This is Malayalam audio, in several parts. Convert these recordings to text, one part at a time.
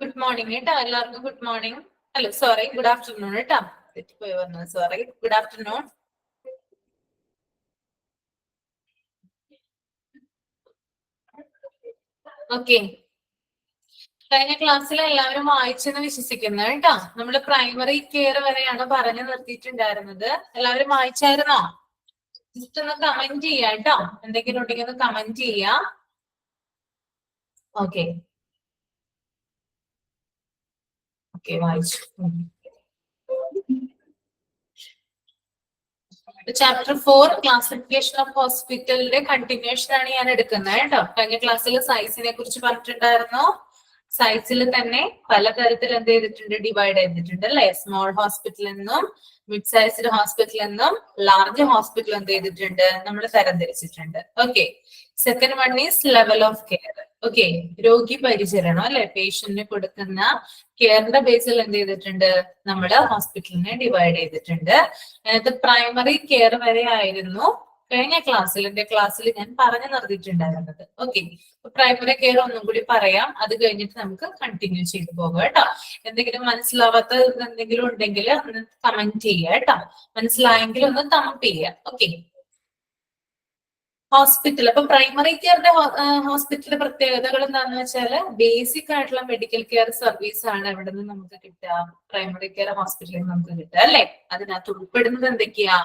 Good morning, എല്ലാവർക്കും good morning. അല്ല sorry, good afternoon കേട്ടോ. തെറ്റിപ്പോയി വന്നു, sorry. Good afternoon. Okay. കഴിഞ്ഞ ക്ലാസ്സിൽ എല്ലാവരും വായിച്ചെന്ന് വിശ്വസിക്കുന്നു കേട്ടോ. നമ്മള് പ്രൈമറി കെയർ വരെയാണ് പറഞ്ഞു നിർത്തിയിട്ടുണ്ടായിരുന്നത്. എല്ലാവരും വായിച്ചായിരുന്നോ? ജസ്റ്റ് ഒന്ന് കമന്റ് ചെയ്യാം കേട്ടോ. എന്തെങ്കിലും ഉണ്ടെങ്കിൽ ഒന്ന് കമന്റ് ചെയ്യാം. ഓക്കെ ഓക്കെ, വായിച്ചു. ചാപ്റ്റർ 4 ക്ലാസിഫിക്കേഷൻ ഓഫ് ഹോസ്പിറ്റലിന്റെ കണ്ടിന്യൂഷൻ ആണ് ഞാൻ എടുക്കുന്നത് കേട്ടോ. കഴിഞ്ഞ ക്ലാസ്സിൽ സൈസിനെ കുറിച്ച് പറഞ്ഞിട്ടുണ്ടായിരുന്നു. സൈസിൽ തന്നെ പലതരത്തിൽ എന്ത് ചെയ്തിട്ടുണ്ട്, ഡിവൈഡ് ചെയ്തിട്ടുണ്ട് അല്ലെ. സ്മോൾ ഹോസ്പിറ്റൽ എന്നും മിഡ് സൈസ്ഡ് ഹോസ്പിറ്റൽ എന്നും ലാർജ് ഹോസ്പിറ്റൽ എന്ത് ചെയ്തിട്ടുണ്ട്, നമ്മൾ തരംതിരിച്ചിട്ടുണ്ട്. Okay, second one is level of care. Okay, രോഗി പരിചരണം അല്ലെ, പേഷ്യന്റിന് കൊടുക്കുന്ന കെയറിന്റെ ബേസിൽ എന്ത് ചെയ്തിട്ടുണ്ട്, നമ്മുടെ ഹോസ്പിറ്റലിനെ ഡിവൈഡ് ചെയ്തിട്ടുണ്ട്. അതിനകത്ത് പ്രൈമറി കെയർ വരെ ആയിരുന്നു കഴിഞ്ഞ ക്ലാസ്സിൽ ഞാൻ പറഞ്ഞു നിർത്തിയിട്ടുണ്ടായിരുന്നത്. ഓക്കെ, പ്രൈമറി കെയർ ഒന്നും കൂടി പറയാം, അത് കഴിഞ്ഞിട്ട് നമുക്ക് കണ്ടിന്യൂ ചെയ്തു പോകാം കേട്ടോ. എന്തെങ്കിലും മനസ്സിലാവാത്ത എന്തെങ്കിലും ഉണ്ടെങ്കിൽ ഒന്ന് കമന്റ് ചെയ്യുക കേട്ടോ. മനസ്സിലായെങ്കിൽ ഒന്ന് തമ്പ് ചെയ്യുക. Okay, hospital. അപ്പൊ പ്രൈമറി കെയറിന്റെ ഹോസ്പിറ്റലിന്റെ പ്രത്യേകതകൾ എന്താണെന്ന് വെച്ചാല് ബേസിക് ആയിട്ടുള്ള മെഡിക്കൽ കെയർ സർവീസ് ആണ് എവിടെ നിന്ന് നമുക്ക് കിട്ടുക, പ്രൈമറി കെയർ ഹോസ്പിറ്റലിൽ നിന്ന് നമുക്ക് കിട്ടുക അല്ലെ. അതിനകത്ത് ഉൾപ്പെടുന്നത് എന്തൊക്കെയാ,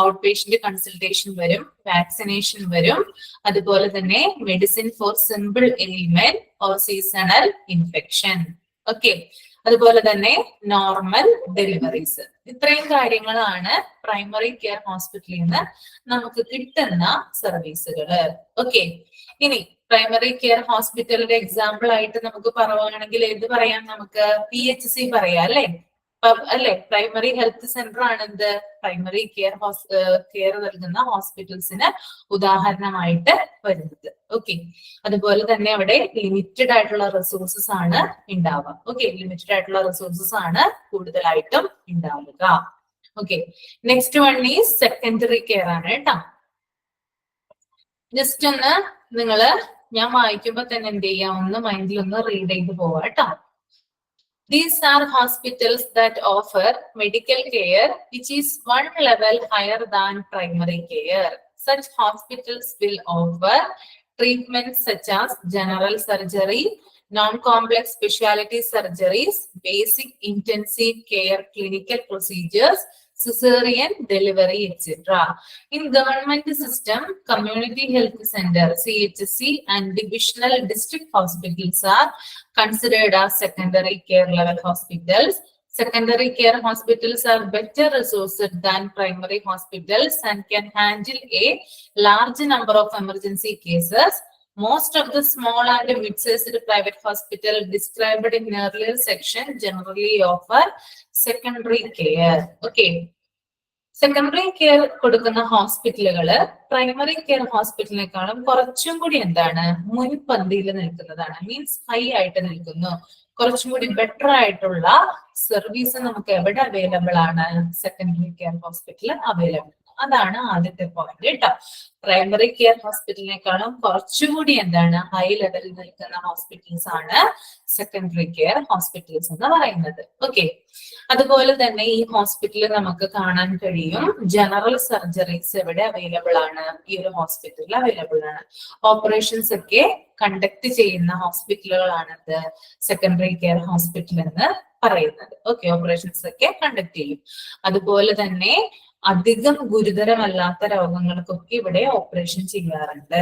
ഔട്ട് പേഷ്യന്റ് കൺസൾട്ടേഷൻ വരും, വാക്സിനേഷൻ വരും, അതുപോലെ തന്നെ medicine four simple ailment or seasonal infection. Okay, അതുപോലെ തന്നെ നോർമൽ ഡെലിവറീസ്. ഇത്രയും കാര്യങ്ങളാണ് പ്രൈമറി കെയർ ഹോസ്പിറ്റലിൽ നിന്ന് നമുക്ക് കിട്ടുന്ന സർവീസുകള്. ഓക്കെ, ഇനി പ്രൈമറി കെയർ ഹോസ്പിറ്റലിന്റെ എക്സാമ്പിൾ ആയിട്ട് നമുക്ക് പറയുകയാണെങ്കിൽ എന്ത് പറയാം, നമുക്ക് PHC പറയാം അല്ലെ. അല്ലെ, പ്രൈമറി ഹെൽത്ത് സെന്റർ ആണ് എന്ത്, പ്രൈമറി കെയർ നൽകുന്ന ഹോസ്പിറ്റൽസിന് ഉദാഹരണമായിട്ട് വരുന്നത്. ഓക്കെ, അതുപോലെ തന്നെ അവിടെ ലിമിറ്റഡ് ആയിട്ടുള്ള റിസോഴ്സസ് ആണ് ഉണ്ടാവുക. ഓക്കെ, ലിമിറ്റഡ് ആയിട്ടുള്ള റിസോഴ്സസ് ആണ് കൂടുതലായിട്ടും ഉണ്ടാവുക. Okay, next one is secondary care ആണ് കേട്ടോ. ജസ്റ്റ് ഒന്ന് നിങ്ങള് ഞാൻ വായിക്കുമ്പോ തന്നെ എന്ത് ചെയ്യാം, ഒന്ന് മൈൻഡിൽ ഒന്ന് റീഡ് ചെയ്ത് പോവാ കേട്ടോ. These are hospitals that offer medical care which is one level higher than primary care. Such hospitals will offer treatments such as general surgery, non-complex specialty surgeries, basic intensive care clinical procedures, cesarean delivery, etc. In government system, community health center (CHC) and divisional district hospitals are considered as secondary care level hospitals. Secondary care hospitals are better resourced than primary hospitals and can handle a large number of emergency cases. Most of the small and mid-sized private hospitals described in earlier section generally offer secondary care. Okay. Secondary care കൊടുക്കുന്ന ഹോസ്പിറ്റലുകള് പ്രൈമറി കെയർ ഹോസ്പിറ്റലിനേക്കാളും കുറച്ചും കൂടി എന്താണ്, മുൻപന്തിയിൽ നിൽക്കുന്നതാണ്. മീൻസ് ഹൈ ആയിട്ട് നിൽക്കുന്നു. കുറച്ചും കൂടി ബെറ്റർ ആയിട്ടുള്ള സർവീസ് നമുക്ക് എവിടെ അവൈലബിൾ ആണ്, സെക്കൻഡറി കെയർ ഹോസ്പിറ്റൽ അവൈലബിൾ. അതാണ് ആദ്യത്തെ പോയിന്റ് കേട്ടോ. പ്രൈമറി കെയർ ഹോസ്പിറ്റലിനേക്കാളും കുറച്ചുകൂടി എന്താണ്, ഹൈ ലെവലിൽ നിൽക്കുന്ന ഹോസ്പിറ്റൽസ് ആണ് സെക്കൻഡറി കെയർ ഹോസ്പിറ്റൽസ് എന്ന് പറയുന്നത്. ഓക്കെ, അതുപോലെ തന്നെ ഈ ഹോസ്പിറ്റലിൽ നമുക്ക് കാണാൻ കഴിയും ജനറൽ സർജറീസ് എവിടെ അവൈലബിൾ ആണ്, ഈ ഒരു ഹോസ്പിറ്റലിൽ അവൈലബിൾ ആണ്. ഓപ്പറേഷൻസ് ഒക്കെ കണ്ടക്ട് ചെയ്യുന്ന ഹോസ്പിറ്റലുകളാണത് സെക്കൻഡറി കെയർ ഹോസ്പിറ്റൽ എന്ന് പറയുന്നത്. ഓക്കെ, ഓപ്പറേഷൻസ് ഒക്കെ കണ്ടക്ട് ചെയ്യും. അതുപോലെ തന്നെ അധികം ഗുരുതരമല്ലാത്ത രോഗങ്ങൾക്കൊക്കെ ഇവിടെ ഓപ്പറേഷൻ ചെയ്യാറുണ്ട്.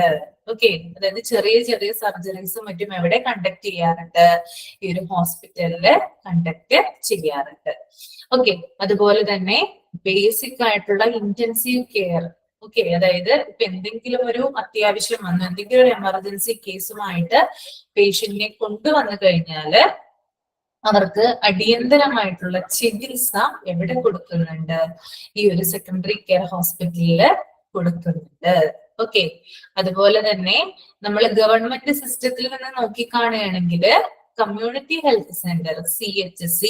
ഓക്കെ, അതായത് ചെറിയ ചെറിയ സർജറീസും മറ്റും എവിടെ കണ്ടക്ട് ചെയ്യാറുണ്ട്, ഈ ഒരു ഹോസ്പിറ്റലില് കണ്ടക്ട് ചെയ്യാറുണ്ട്. ഓക്കെ, അതുപോലെ തന്നെ ബേസിക് ആയിട്ടുള്ള ഇന്റൻസീവ് കെയർ. ഓക്കെ, അതായത് ഇപ്പൊ എന്തെങ്കിലും ഒരു അത്യാവശ്യം വന്നു, എന്തെങ്കിലും ഒരു എമർജൻസി കേസുമായിട്ട് പേഷ്യന്റിനെ കൊണ്ടുവന്നു കഴിഞ്ഞാല് അവർക്ക് അടിയന്തരമായിട്ടുള്ള ചികിത്സ എവിടെ കൊടുക്കുന്നുണ്ട്, ഈ ഒരു സെക്കൻഡറി കെയർ ഹോസ്പിറ്റലില് കൊടുക്കുന്നുണ്ട്. ഓക്കെ, അതുപോലെ തന്നെ നമ്മൾ ഗവൺമെന്റ് സിസ്റ്റത്തിൽ നിന്ന് നോക്കിക്കാണുകയാണെങ്കിൽ കമ്മ്യൂണിറ്റി ഹെൽത്ത് സെന്റർ CHC,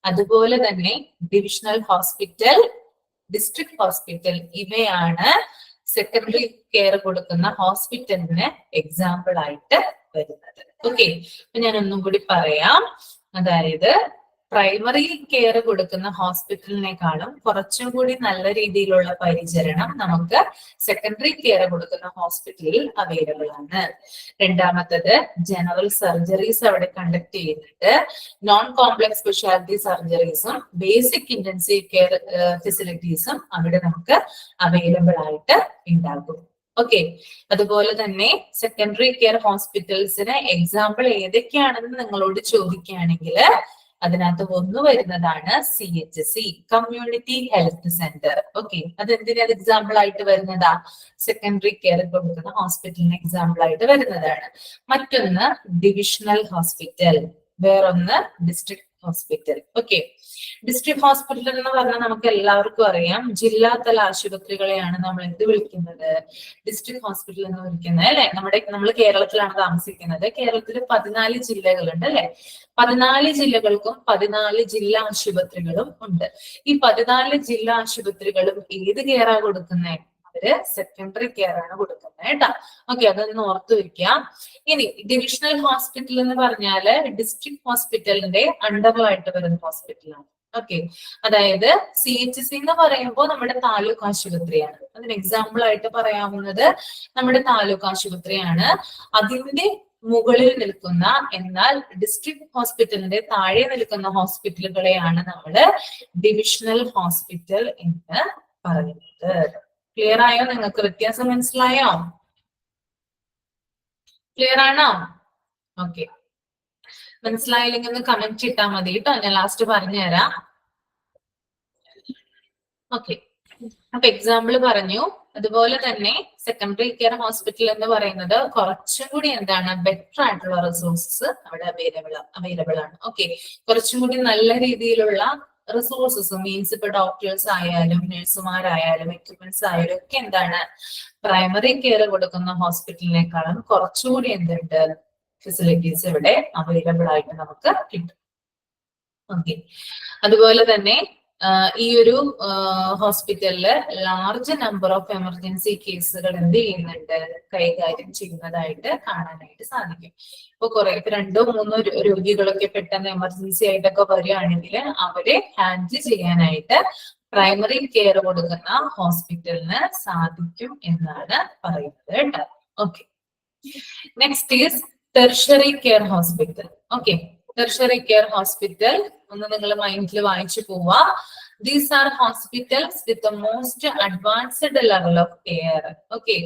അതുപോലെ തന്നെ ഡിവിഷണൽ ഹോസ്പിറ്റൽ, ഡിസ്ട്രിക്ട് ഹോസ്പിറ്റൽ, ഇവയാണ് സെക്കൻഡറി കെയർ കൊടുക്കുന്ന ഹോസ്പിറ്റലിന് എക്സാമ്പിൾ ആയിട്ട് വരുന്നത്. ഓക്കെ, അപ്പൊ ഞാൻ ഒന്നും കൂടി പറയാം. അതായത് പ്രൈമറി കെയർ കൊടുക്കുന്ന ഹോസ്പിറ്റലിനേക്കാളും കുറച്ചും കൂടി നല്ല രീതിയിലുള്ള പരിചരണം നമുക്ക് സെക്കൻഡറി കെയർ കൊടുക്കുന്ന ഹോസ്പിറ്റലിൽ അവൈലബിൾ ആണ്. രണ്ടാമത്തത് ജനറൽ സർജറീസ് അവിടെ കണ്ടക്ട് ചെയ്യുന്നുണ്ട്. നോൺ കോംപ്ലക്സ് സ്പെഷ്യാലിറ്റി സർജറീസും ബേസിക് ഇന്റൻസീവ് കെയർ ഫെസിലിറ്റീസും അവിടെ നമുക്ക് അവൈലബിൾ ആയിട്ട് ഉണ്ടാകും. ഓക്കെ, അതുപോലെ തന്നെ സെക്കൻഡറി കെയർ ഹോസ്പിറ്റൽസിന് എക്സാമ്പിൾ ഏതൊക്കെയാണെന്ന് നിങ്ങളോട് ചോദിക്കുകയാണെങ്കിൽ അതിനകത്ത് ഒന്ന് വരുന്നതാണ് CHC, community health centre. Okay, അതെന്തിനാ എക്സാമ്പിൾ ആയിട്ട് വരുന്നതാ? സെക്കൻഡറി കെയർ കൊടുക്കുന്ന ഹോസ്പിറ്റലിന് എക്സാമ്പിൾ ആയിട്ട് വരുന്നതാണ്. മറ്റൊന്ന് ഡിവിഷണൽ ഹോസ്പിറ്റൽ, വേറൊന്ന് district hospital. Okay, district hospital എന്ന് പറഞ്ഞാൽ നമുക്ക് എല്ലാവർക്കും അറിയാം, ജില്ലാതല ആശുപത്രികളെയാണ് നമ്മൾ എന്ത് വിളിക്കുന്നത്? ഡിസ്ട്രിക്ട് ഹോസ്പിറ്റൽ എന്ന് വിളിക്കുന്നത് അല്ലെ. നമ്മൾ കേരളത്തിലാണ് താമസിക്കുന്നത്. കേരളത്തിൽ 14 ജില്ലകളുണ്ട് അല്ലെ. 14 ജില്ലകൾക്കും 14 ജില്ലാ ആശുപത്രികളും ഉണ്ട്. ഈ 14 ജില്ലാ ആശുപത്രികളും ഏത് കെയറാ കൊടുക്കുന്നേ? അവര് സെക്കൻഡറി കെയർ ആണ് കൊടുക്കുന്നത് കേട്ടോ. ഓക്കെ, അതൊന്ന് ഓർത്തു വെക്കാം. ഇനി ഡിവിഷണൽ ഹോസ്പിറ്റൽ എന്ന് പറഞ്ഞാല് ഡിസ്ട്രിക്ട് ഹോസ്പിറ്റലിന്റെ അണ്ടറിലായിട്ട് വരുന്ന ഹോസ്പിറ്റലാണ്. ഓക്കെ, അതായത് CHC എന്ന് പറയുമ്പോൾ നമ്മുടെ താലൂക്ക് ആശുപത്രിയാണ്. അതിന് എക്സാമ്പിൾ ആയിട്ട് പറയാവുന്നത് നമ്മുടെ താലൂക്ക് ആശുപത്രിയാണ്. അതിന്റെ മുകളിൽ നിൽക്കുന്ന, എന്നാൽ ഡിസ്ട്രിക്ട് ഹോസ്പിറ്റലിന്റെ താഴെ നിൽക്കുന്ന ഹോസ്പിറ്റലുകളെയാണ് നമ്മള് ഡിവിഷണൽ ഹോസ്പിറ്റൽ എന്ന് പറയുന്നത്. ക്ലിയർ ആയോ? നിങ്ങൾക്ക് വ്യത്യാസം മനസ്സിലായോ? ക്ലിയർ ആണോ? ഓക്കെ, മനസ്സിലായില്ലെങ്കിൽ ഒന്ന് കമന്റ് ഇട്ടാൽ മതി കേട്ടോ, ഞാൻ ലാസ്റ്റ് പറഞ്ഞുതരാം. ഓക്കെ, അപ്പൊ എക്സാമ്പിൾ പറഞ്ഞു. അതുപോലെ തന്നെ സെക്കൻഡറി കെയർ ഹോസ്പിറ്റൽ എന്ന് പറയുന്നത് കുറച്ചും കൂടി എന്താണ്, ബെറ്റർ ആയിട്ടുള്ള റിസോഴ്സസ് അവിടെ അവൈലബിൾ ആണ്. ഓക്കെ, കുറച്ചും കൂടി നല്ല രീതിയിലുള്ള റിസോഴ്സസ് മീൻസ് ഇപ്പൊ ഡോക്ടേഴ്സ് ആയാലും നഴ്സുമാരായാലും എക്യുപ്മെന്റ്സ് ആയാലും ഒക്കെ എന്താണ്, പ്രൈമറി കെയർ കൊടുക്കുന്ന ഹോസ്പിറ്റലിനേക്കാളും കുറച്ചുകൂടി എന്തുണ്ട്, ഫെസിലിറ്റീസ് ഇവിടെ അവൈലബിൾ ആയിട്ട് നമുക്ക് കിട്ടും. ഓക്കെ, അതുപോലെ തന്നെ ഈ ഒരു ഹോസ്പിറ്റലില് ലാർജ് നമ്പർ ഓഫ് എമർജൻസി കേസുകൾ എന്ത് ചെയ്യുന്നുണ്ട്, കൈകാര്യം ചെയ്യുന്നതായിട്ട് കാണാനായിട്ട് സാധിക്കും. ഇപ്പൊ ഇപ്പൊ 2-3 രോഗികളൊക്കെ പെട്ടെന്ന് എമർജൻസി ആയിട്ടൊക്കെ വരികയാണെങ്കിൽ അവരെ ഹാൻഡിൽ ചെയ്യാനായിട്ട് പ്രൈമറി കെയർ കൊടുക്കുന്ന ഹോസ്പിറ്റലിന് സാധിക്കും എന്നാണ് പറയുന്നത് കേട്ടോ. Okay, next is tertiary care hospital. Okay, tertiary care hospital ഒന്ന് നിങ്ങൾ മൈൻഡിൽ വായിച്ചു പോവാ. These are hospitals with the most advanced level of care. Okay,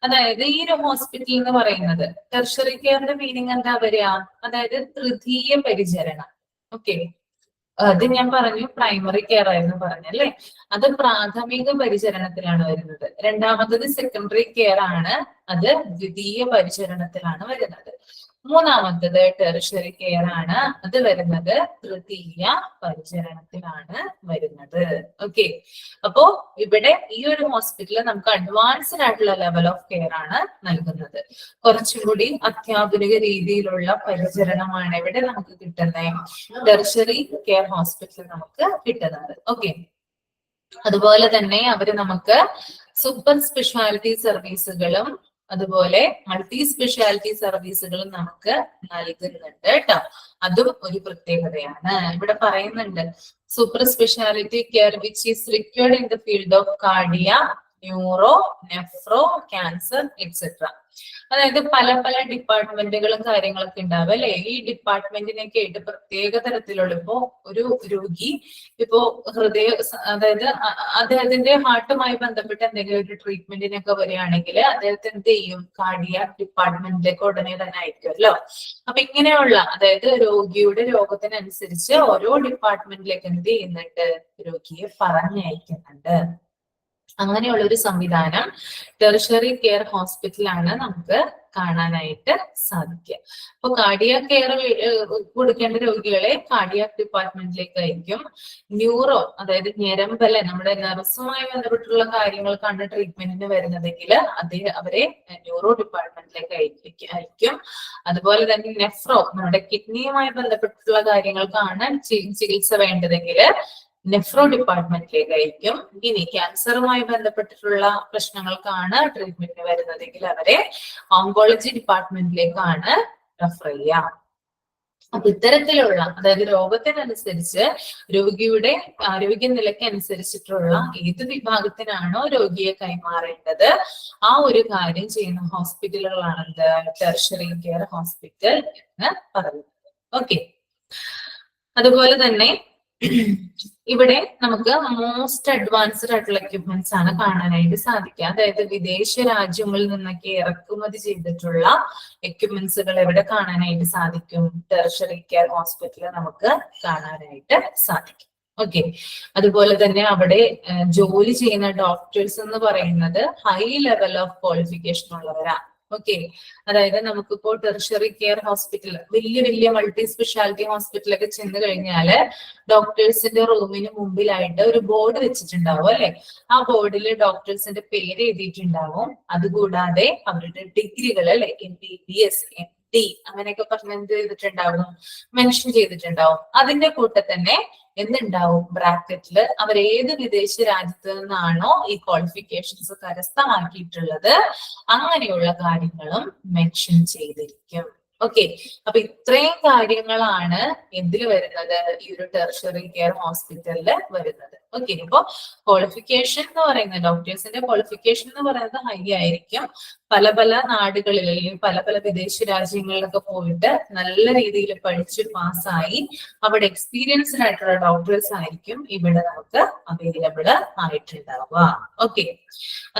അതായത് ഈ ഒരു ഹോസ്പിറ്റൽ എന്ന് പറയുന്നത് ടെർഷ്യറി കെയറിന്റെ മീനിങ് എന്താ വരിക? അതായത് തൃതീയ പരിചരണം. ഓക്കെ, അത് ഞാൻ പറഞ്ഞു പ്രൈമറി കെയർ ആയിരുന്നു പറഞ്ഞല്ലേ, അത് പ്രാഥമിക പരിചരണത്തിലാണ് വരുന്നത്. രണ്ടാമത്തത് സെക്കൻഡറി കെയർ ആണ്, അത് ദ്വിതീയ പരിചരണത്തിലാണ് വരുന്നത്. മൂന്നാമത്തത് ടെറിഷറി കെയർ ആണ്, അത് വരുന്നത് തൃതീയ പരിചരണത്തിലാണ് വരുന്നത്. ഓക്കെ, അപ്പോ ഇവിടെ ഈ ഒരു ഹോസ്പിറ്റലിൽ നമുക്ക് അഡ്വാൻസ്ഡ് ആയിട്ടുള്ള ലെവൽ ഓഫ് കെയർ ആണ് നൽകുന്നത്. കുറച്ചും കൂടി അത്യാധുനിക രീതിയിലുള്ള പരിചരണമാണ് ഇവിടെ നമുക്ക് കിട്ടുന്നത്, ടെറിഷറി കെയർ ഹോസ്പിറ്റലിൽ നമുക്ക് കിട്ടുന്നത്. ഓക്കെ, അതുപോലെ തന്നെ അവര് നമുക്ക് സൂപ്പർ സ്പെഷ്യാലിറ്റി സർവീസുകളും അതുപോലെ മൾട്ടി സ്പെഷ്യാലിറ്റി സർവീസുകളും നമുക്ക് നൽകുന്നുണ്ട് കേട്ടോ. അതും ഒരു പ്രത്യേകതയാണ്. ഇവിടെ പറയുന്നുണ്ട് super speciality care which is required in the field of cardia, neuro, nephro, cancer etcetera. അതായത് പല പല ഡിപ്പാർട്ട്മെന്റുകളും കാര്യങ്ങളൊക്കെ ഉണ്ടാവും അല്ലെ. ഈ ഡിപ്പാർട്ട്മെന്റിനൊക്കെ ആയിട്ട് പ്രത്യേക തരത്തിലുള്ള ഇപ്പോ ഒരു രോഗി ഇപ്പോ അതായത് അദ്ദേഹത്തിന്റെ ഹാർട്ടുമായി ബന്ധപ്പെട്ട എന്തെങ്കിലും ഒരു ട്രീറ്റ്മെന്റിനൊക്കെ വരികയാണെങ്കിൽ അദ്ദേഹത്തെ എന്ത് ചെയ്യും, കാർഡിയാക് ഡിപ്പാർട്ട്മെന്റിലേക്ക് ഉടനെ തന്നെ അയക്കുമല്ലോ. അപ്പൊ ഇങ്ങനെയുള്ള അതായത് രോഗിയുടെ രോഗത്തിനനുസരിച്ച് ഓരോ ഡിപ്പാർട്ട്മെന്റിലേക്ക് എന്ത് ചെയ്യുന്നുണ്ട്, രോഗിയെ പറഞ്ഞയക്കുന്നുണ്ട്. അങ്ങനെയുള്ള ഒരു സംവിധാനം ടെറിഷറി കെയർ ഹോസ്പിറ്റലാണ് നമുക്ക് കാണാനായിട്ട് സാധിക്കുക. അപ്പൊ കാർഡിയാക് കെയർ കൊടുക്കേണ്ട രോഗികളെ കാർഡിയാക് ഡിപ്പാർട്ട്മെന്റിലേക്ക് അയക്കും. ന്യൂറോ അതായത് ഞരമ്പല് നമ്മുടെ നെർവസുമായി ബന്ധപ്പെട്ടുള്ള കാര്യങ്ങൾക്കാണ് ട്രീറ്റ്മെന്റിന് വരുന്നതെങ്കിൽ അവരെ ന്യൂറോ ഡിപ്പാർട്ട്മെന്റിലേക്ക് അയക്കും. അതുപോലെ തന്നെ നെഫ്രോ നമ്മുടെ കിഡ്നിയുമായി ബന്ധപ്പെട്ടിട്ടുള്ള കാര്യങ്ങൾക്കാണ് ചികിത്സ വേണ്ടതെങ്കിൽ നെഫ്രോ ഡിപ്പാർട്ട്മെന്റിലേക്കായിരിക്കും. ഇനി ക്യാൻസറുമായി ബന്ധപ്പെട്ടിട്ടുള്ള പ്രശ്നങ്ങൾക്കാണ് ട്രീറ്റ്മെന്റ് വരുന്നതെങ്കിൽ അവരെ ഓങ്കോളജി ഡിപ്പാർട്ട്മെന്റിലേക്കാണ് റെഫർ ചെയ്യുക. അപ്പൊ ഇത്തരത്തിലുള്ള, അതായത് രോഗത്തിനനുസരിച്ച് രോഗിയുടെ ആരോഗ്യ നിലയ്ക്ക് അനുസരിച്ചിട്ടുള്ള ഏത് വിഭാഗത്തിനാണോ രോഗിയെ കൈമാറേണ്ടത് ആ ഒരു കാര്യം ചെയ്യുന്ന ഹോസ്പിറ്റലുകളാണ് ടെർഷ്യറി കെയർ ഹോസ്പിറ്റൽ എന്ന് പറയുന്നത്. ഓക്കെ, അതുപോലെ തന്നെ ഇവിടെ നമുക്ക് മോസ്റ്റ് അഡ്വാൻസ്ഡ് ആയിട്ടുള്ള എക്യുപ്മെന്റ്സ് ആണ് കാണാനായിട്ട് സാധിക്കുക. അതായത് വിദേശ രാജ്യങ്ങളിൽ നിന്നൊക്കെ ഇറക്കുമതി ചെയ്തിട്ടുള്ള എക്യുപ്മെന്റ്സുകൾ എവിടെ കാണാനായിട്ട് സാധിക്കും? ടെർഷ്യറി കെയർ ഹോസ്പിറ്റലിൽ നമുക്ക് കാണാനായിട്ട് സാധിക്കും. ഓക്കെ, അതുപോലെ തന്നെ അവിടെ ജോലി ചെയ്യുന്ന ഡോക്ടേഴ്സ് എന്ന് പറയുന്നത് ഹൈ ലെവൽ ഓഫ് ക്വാളിഫിക്കേഷൻ ഉള്ളവരാണ്. ഓക്കെ, അതായത് നമുക്കിപ്പോ ടെർഷ്യറി കെയർ ഹോസ്പിറ്റൽ, വലിയ വലിയ മൾട്ടി സ്പെഷ്യാലിറ്റി ഹോസ്പിറ്റലൊക്കെ ചെന്ന് കഴിഞ്ഞാല് ഡോക്ടേഴ്സിന്റെ റൂമിന് മുമ്പിലായിട്ട് ഒരു ബോർഡ് വെച്ചിട്ടുണ്ടാവും അല്ലെ. ആ ബോർഡിൽ ഡോക്ടേഴ്സിന്റെ പേര് എഴുതിയിട്ടുണ്ടാവും. അതുകൂടാതെ അവരുടെ ഡിഗ്രികൾ അല്ലെ, MBBS, MD അങ്ങനെയൊക്കെ പറഞ്ഞ് എന്ത് ചെയ്തിട്ടുണ്ടാവും? മെൻഷൻ ചെയ്തിട്ടുണ്ടാവും. അതിന്റെ കൂടെ തന്നെ എന്തുണ്ടാവും? ബ്രാക്കറ്റില് അവർ ഏത് വിദേശ രാജ്യത്ത് നിന്നാണോ ഈ ക്വാളിഫിക്കേഷൻസ് കരസ്ഥമാക്കിയിട്ടുള്ളത് അങ്ങനെയുള്ള കാര്യങ്ങളും മെൻഷൻ ചെയ്തിരിക്കും. ഓക്കെ, അപ്പൊ ഇത്രയും കാര്യങ്ങളാണ് എന്തിൽ വരുന്നത്? ഈ ഒരു ടെർഷ്യറി കെയർ ഹോസ്പിറ്റലില് വരുന്നത്. ഓക്കെ, ഇപ്പൊ ക്വാളിഫിക്കേഷൻ എന്ന് പറയുന്നത്, ഡോക്ടേഴ്സിന്റെ ക്വാളിഫിക്കേഷൻ എന്ന് പറയുന്നത് ഹൈ ആയിരിക്കും. പല പല നാടുകളിൽ അല്ലെങ്കിൽ പല പല വിദേശ രാജ്യങ്ങളിലൊക്കെ പോയിട്ട് നല്ല രീതിയിൽ പഠിച്ച് പാസ്സായി അവിടെ എക്സ്പീരിയൻസ്ഡ് ആയിട്ടുള്ള ഡോക്ടേഴ്സ് ആയിരിക്കും ഇവിടെ നമുക്ക് അവൈലബിൾ ആയിട്ടുണ്ടാവുക. ഓക്കെ,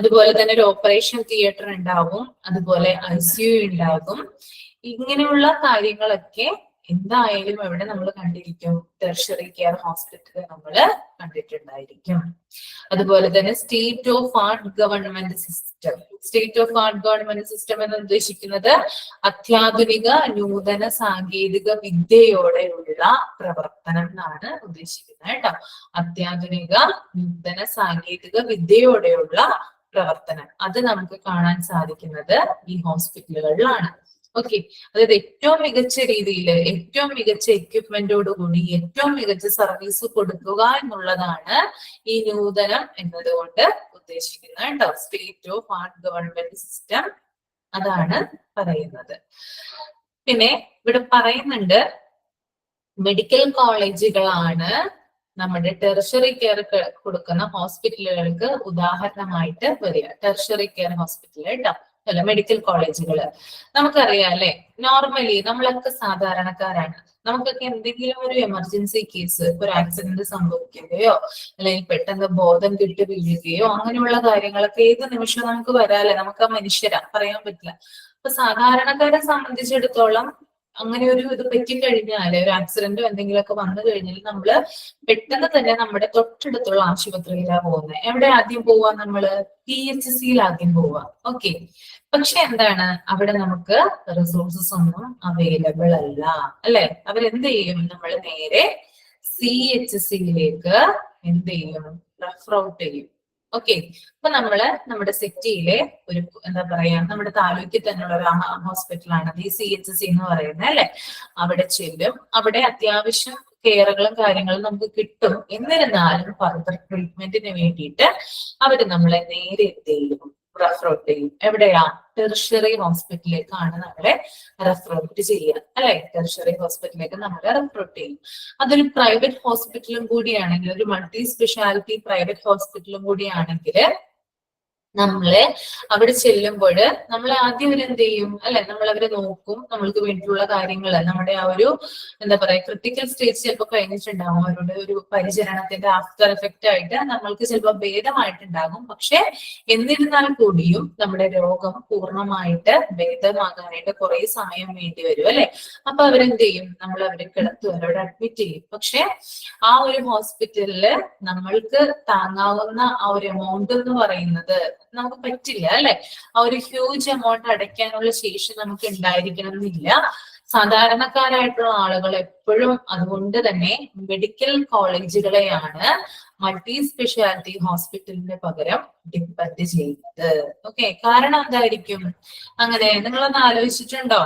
അതുപോലെ തന്നെ ഒരു ഓപ്പറേഷൻ തിയേറ്റർ ഉണ്ടാവും, അതുപോലെ ICU ഉണ്ടാകും. ഇങ്ങനെയുള്ള കാര്യങ്ങളൊക്കെ എന്തായാലും എവിടെ നമ്മൾ കണ്ടിരിക്കും? ടെർഷ്യറി കെയർ ഹോസ്പിറ്റലിൽ നമ്മൾ കണ്ടിട്ടുണ്ടായിരിക്കും. അതുപോലെ തന്നെ state of art government system. State of art government system എന്ന് ഉദ്ദേശിക്കുന്നത് അത്യാധുനിക നൂതന സാങ്കേതിക വിദ്യയോടെയുള്ള പ്രവർത്തനം എന്നാണ് ഉദ്ദേശിക്കുന്നത് കേട്ടോ. അത്യാധുനിക നൂതന സാങ്കേതിക വിദ്യയോടെയുള്ള പ്രവർത്തനം അത് നമുക്ക് കാണാൻ സാധിക്കുന്നത് ഈ ഹോസ്പിറ്റലുകളിലാണ്. ഓക്കെ, അതായത് ഏറ്റവും മികച്ച രീതിയിൽ ഏറ്റവും മികച്ച എക്യുപ്മെന്റോടുകൂടി ഏറ്റവും മികച്ച സർവീസ് കൊടുക്കുക എന്നുള്ളതാണ് ഈ നൂതനം എന്നതുകൊണ്ട് ഉദ്ദേശിക്കുന്നത് കേട്ടോ. State of art government system അതാണ് പറയുന്നത്. പിന്നെ ഇവിടെ പറയുന്നുണ്ട് മെഡിക്കൽ കോളേജുകളാണ് നമ്മുടെ ടെർഷ്യറി കെയർ കൊടുക്കുന്ന ഹോസ്പിറ്റലുകൾക്ക് ഉദാഹരണമായിട്ട് വരിക. ടെർഷ്യറി കെയർ ഹോസ്പിറ്റൽ കേട്ടോ, അല്ല മെഡിക്കൽ കോളേജുകള്. നമുക്കറിയാം അല്ലെ, നോർമലി നമ്മളൊക്കെ സാധാരണക്കാരാണ്. നമുക്കൊക്കെ എന്തെങ്കിലും ഒരു എമർജൻസി കേസ്, ഒരു ആക്സിഡന്റ് സംഭവിക്കുകയോ അല്ലെങ്കിൽ പെട്ടെന്ന് ബോധം കിട്ടി വീഴുകയോ അങ്ങനെയുള്ള കാര്യങ്ങളൊക്കെ ഏത് നിമിഷം നമുക്ക് വരാല്ലേ. നമുക്ക് ആ മനുഷ്യരാ, പറയാൻ പറ്റില്ല. അപ്പൊ സാധാരണക്കാരെ സംബന്ധിച്ചിടത്തോളം അങ്ങനെ ഒരു ഇത് പറ്റിക്കഴിഞ്ഞാല്, ഒരു ആക്സിഡന്റോ എന്തെങ്കിലുമൊക്കെ വന്നു കഴിഞ്ഞാൽ നമ്മള് പെട്ടെന്ന് തന്നെ നമ്മുടെ തൊട്ടടുത്തുള്ള ആശുപത്രിയിലാണ് പോകുന്നത്. എവിടെ ആദ്യം പോവാ? നമ്മള് PHCയിൽ ആദ്യം പോവാ. ഓക്കെ, പക്ഷെ എന്താണ്, അവിടെ നമുക്ക് റിസോഴ്സസ് ഒന്നും അവൈലബിൾ അല്ല അല്ലെ. അവരെന്ത് ചെയ്യും? നമ്മൾ നേരെ CHCയിലേക്ക് എന്ത് ചെയ്യും? റെഫർ ഔട്ട് ചെയ്യും. ഓക്കെ, അപ്പൊ നമ്മള് നമ്മുടെ സിറ്റിയിലെ ഒരു എന്താ പറയാ, നമ്മുടെ താലൂക്കിൽ തന്നെയുള്ള ഒരു ഹോസ്പിറ്റലാണ് ഈ CHC എന്ന് പറയുന്നത് അല്ലെ. അവിടെ ചെല്ലും, അവിടെ അത്യാവശ്യം കെയറുകളും കാര്യങ്ങളും നമുക്ക് കിട്ടും. എന്നിരുന്നാലും ഫർദർ ട്രീറ്റ്മെന്റിന് വേണ്ടിയിട്ട് അവര് നമ്മളെ നേരെ എന്ത് ചെയ്യും? റെഫർ ഔട്ട് ചെയ്യും. എവിടെയാ? ടെർഷ്യറി ഹോസ്പിറ്റലിലേക്കാണ് നമ്മളെ റെഫർ ഔട്ട് ചെയ്യുക അല്ലെ. ടെർഷ്യറി ഹോസ്പിറ്റലിലേക്ക് നമ്മളെ റെഫർ ഔട്ട് ചെയ്യും. അതൊരു പ്രൈവറ്റ് ഹോസ്പിറ്റലും കൂടിയാണെങ്കിൽ, ഒരു മൾട്ടി സ്പെഷ്യാലിറ്റി പ്രൈവറ്റ് ഹോസ്പിറ്റലും കൂടിയാണെങ്കിൽ നമ്മളെ അവിടെ ചെല്ലുമ്പോൾ നമ്മളെ ആദ്യം അവരെന്ത് ചെയ്യും അല്ലെ, നമ്മൾ അവരെ നോക്കും. നമ്മൾക്ക് വേണ്ടിയിട്ടുള്ള കാര്യങ്ങൾ, നമ്മുടെ ആ ഒരു എന്താ പറയാ ക്രിട്ടിക്കൽ സ്റ്റേജ് ചിലപ്പോൾ കഴിഞ്ഞിട്ടുണ്ടാകും. അവരുടെ ഒരു പരിചരണത്തിന്റെ ആഫ്റ്റർ എഫക്റ്റ് ആയിട്ട് നമ്മൾക്ക് ചിലപ്പോൾ ഭേദമായിട്ടുണ്ടാകും. പക്ഷെ എന്നിരുന്നാൽ കൂടിയും നമ്മുടെ രോഗം പൂർണ്ണമായിട്ട് ഭേദമാകാനായിട്ട് കുറെ സമയം വേണ്ടി വരും അല്ലെ. അപ്പൊ അവരെന്ത് ചെയ്യും? നമ്മൾ അവരെ കിടത്തും, അവരോട് അഡ്മിറ്റ് ചെയ്യും. പക്ഷെ ആ ഒരു ഹോസ്പിറ്റലില് നമ്മൾക്ക് താങ്ങാവുന്ന ആ ഒരു എമൗണ്ട് എന്ന് പറയുന്നത് നമുക്ക് പറ്റില്ല അല്ലെ. ആ ഒരു ഹ്യൂജ് എമൗണ്ട് അടയ്ക്കാനുള്ള ശേഷി നമുക്ക് ഉണ്ടായിരിക്കണം എന്നില്ല. സാധാരണക്കാരായിട്ടുള്ള ആളുകൾ എപ്പോഴും അതുകൊണ്ട് തന്നെ മെഡിക്കൽ കോളേജുകളെയാണ് മൾട്ടി സ്പെഷ്യാലിറ്റി ഹോസ്പിറ്റലിന് പകരം ഡിപ്പെൻഡ് ചെയ്യുന്നത്. ഓക്കെ, കാരണം എന്തായിരിക്കും അങ്ങനെ? നിങ്ങളൊന്ന് ആലോചിച്ചിട്ടുണ്ടോ?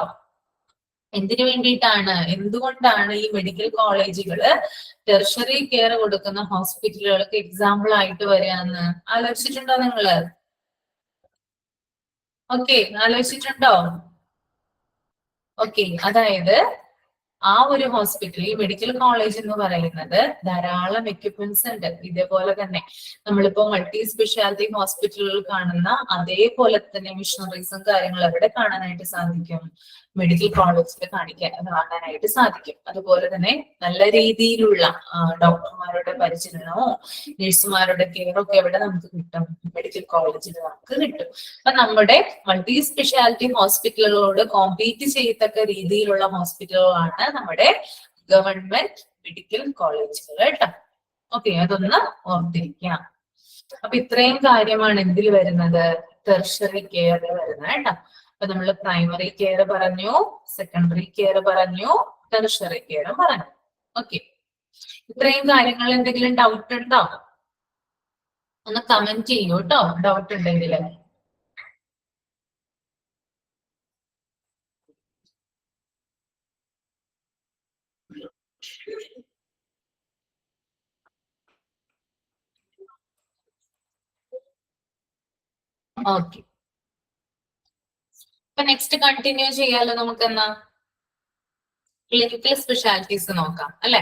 എന്തിനു വേണ്ടിയിട്ടാണ്, എന്തുകൊണ്ടാണ് ഈ മെഡിക്കൽ കോളേജുകള് ടെർഷറി കെയർ കൊടുക്കുന്ന ഹോസ്പിറ്റലുകൾക്ക് എക്സാമ്പിൾ ആയിട്ട് വരികയെന്ന് ആലോചിച്ചിട്ടുണ്ടോ നിങ്ങള്? ഓക്കെ, ആലോചിച്ചിട്ടുണ്ടോ? ഓക്കെ, അതായത് ആ ഒരു ഹോസ്പിറ്റൽ, ഈ മെഡിക്കൽ കോളേജ് എന്ന് പറയുന്നത് ധാരാളം എക്യുപ്മെന്റ്സ് ഉണ്ട്. ഇതേപോലെ തന്നെ നമ്മളിപ്പോ മൾട്ടി സ്പെഷ്യാലിറ്റി ഹോസ്പിറ്റലുകൾ കാണുന്ന അതേപോലെ തന്നെ മിഷനറീസും കാര്യങ്ങളും എവിടെ കാണാനായിട്ട് സാധിക്കും? മെഡിക്കൽ കോളേജിൽ കാണാനായിട്ട് സാധിക്കും. അതുപോലെ തന്നെ നല്ല രീതിയിലുള്ള ഡോക്ടർമാരുടെ പരിചരണമോ നഴ്സുമാരുടെ കെയറോ ഒക്കെ എവിടെ നമുക്ക് കിട്ടും? മെഡിക്കൽ കോളേജിൽ നമുക്ക് കിട്ടും. അപ്പൊ നമ്മുടെ മൾട്ടി സ്പെഷ്യാലിറ്റി ഹോസ്പിറ്റലുകളോട് കോമ്പീറ്റ് ചെയ്യത്തക്ക രീതിയിലുള്ള ഹോസ്പിറ്റലുകളാണ് നമ്മുടെ ഗവൺമെന്റ് മെഡിക്കൽ കോളേജുകൾ കേട്ടോ. ഓക്കെ, അതൊന്ന് ഓർത്തിരിക്കാം. അപ്പൊ ഇത്രയും കാര്യമാണ് എന്തിൽ വരുന്നത്? ടെർഷറി കെയറിൽ വരുന്നത് കേട്ടോ. അപ്പൊ നമ്മൾ പ്രൈമറി കെയർ പറഞ്ഞു, സെക്കൻഡറി കെയർ പറഞ്ഞു, ടെർഷറി കെയർ പറഞ്ഞു. ഓക്കെ, ഇത്രയും കാര്യങ്ങൾ എന്തെങ്കിലും ഡൗട്ട് ഉണ്ടോ? ഒന്ന് കമന്റ് ചെയ്യൂ കേട്ടോ, ഡൗട്ട് ഉണ്ടെങ്കിൽ. ഓക്കെ, അപ്പൊ നെക്സ്റ്റ് കണ്ടിന്യൂ ചെയ്യാലോ നമുക്ക്. എന്നാ ക്ലിനിക്കൽ സ്പെഷ്യാലിറ്റീസ് നോക്കാം അല്ലെ?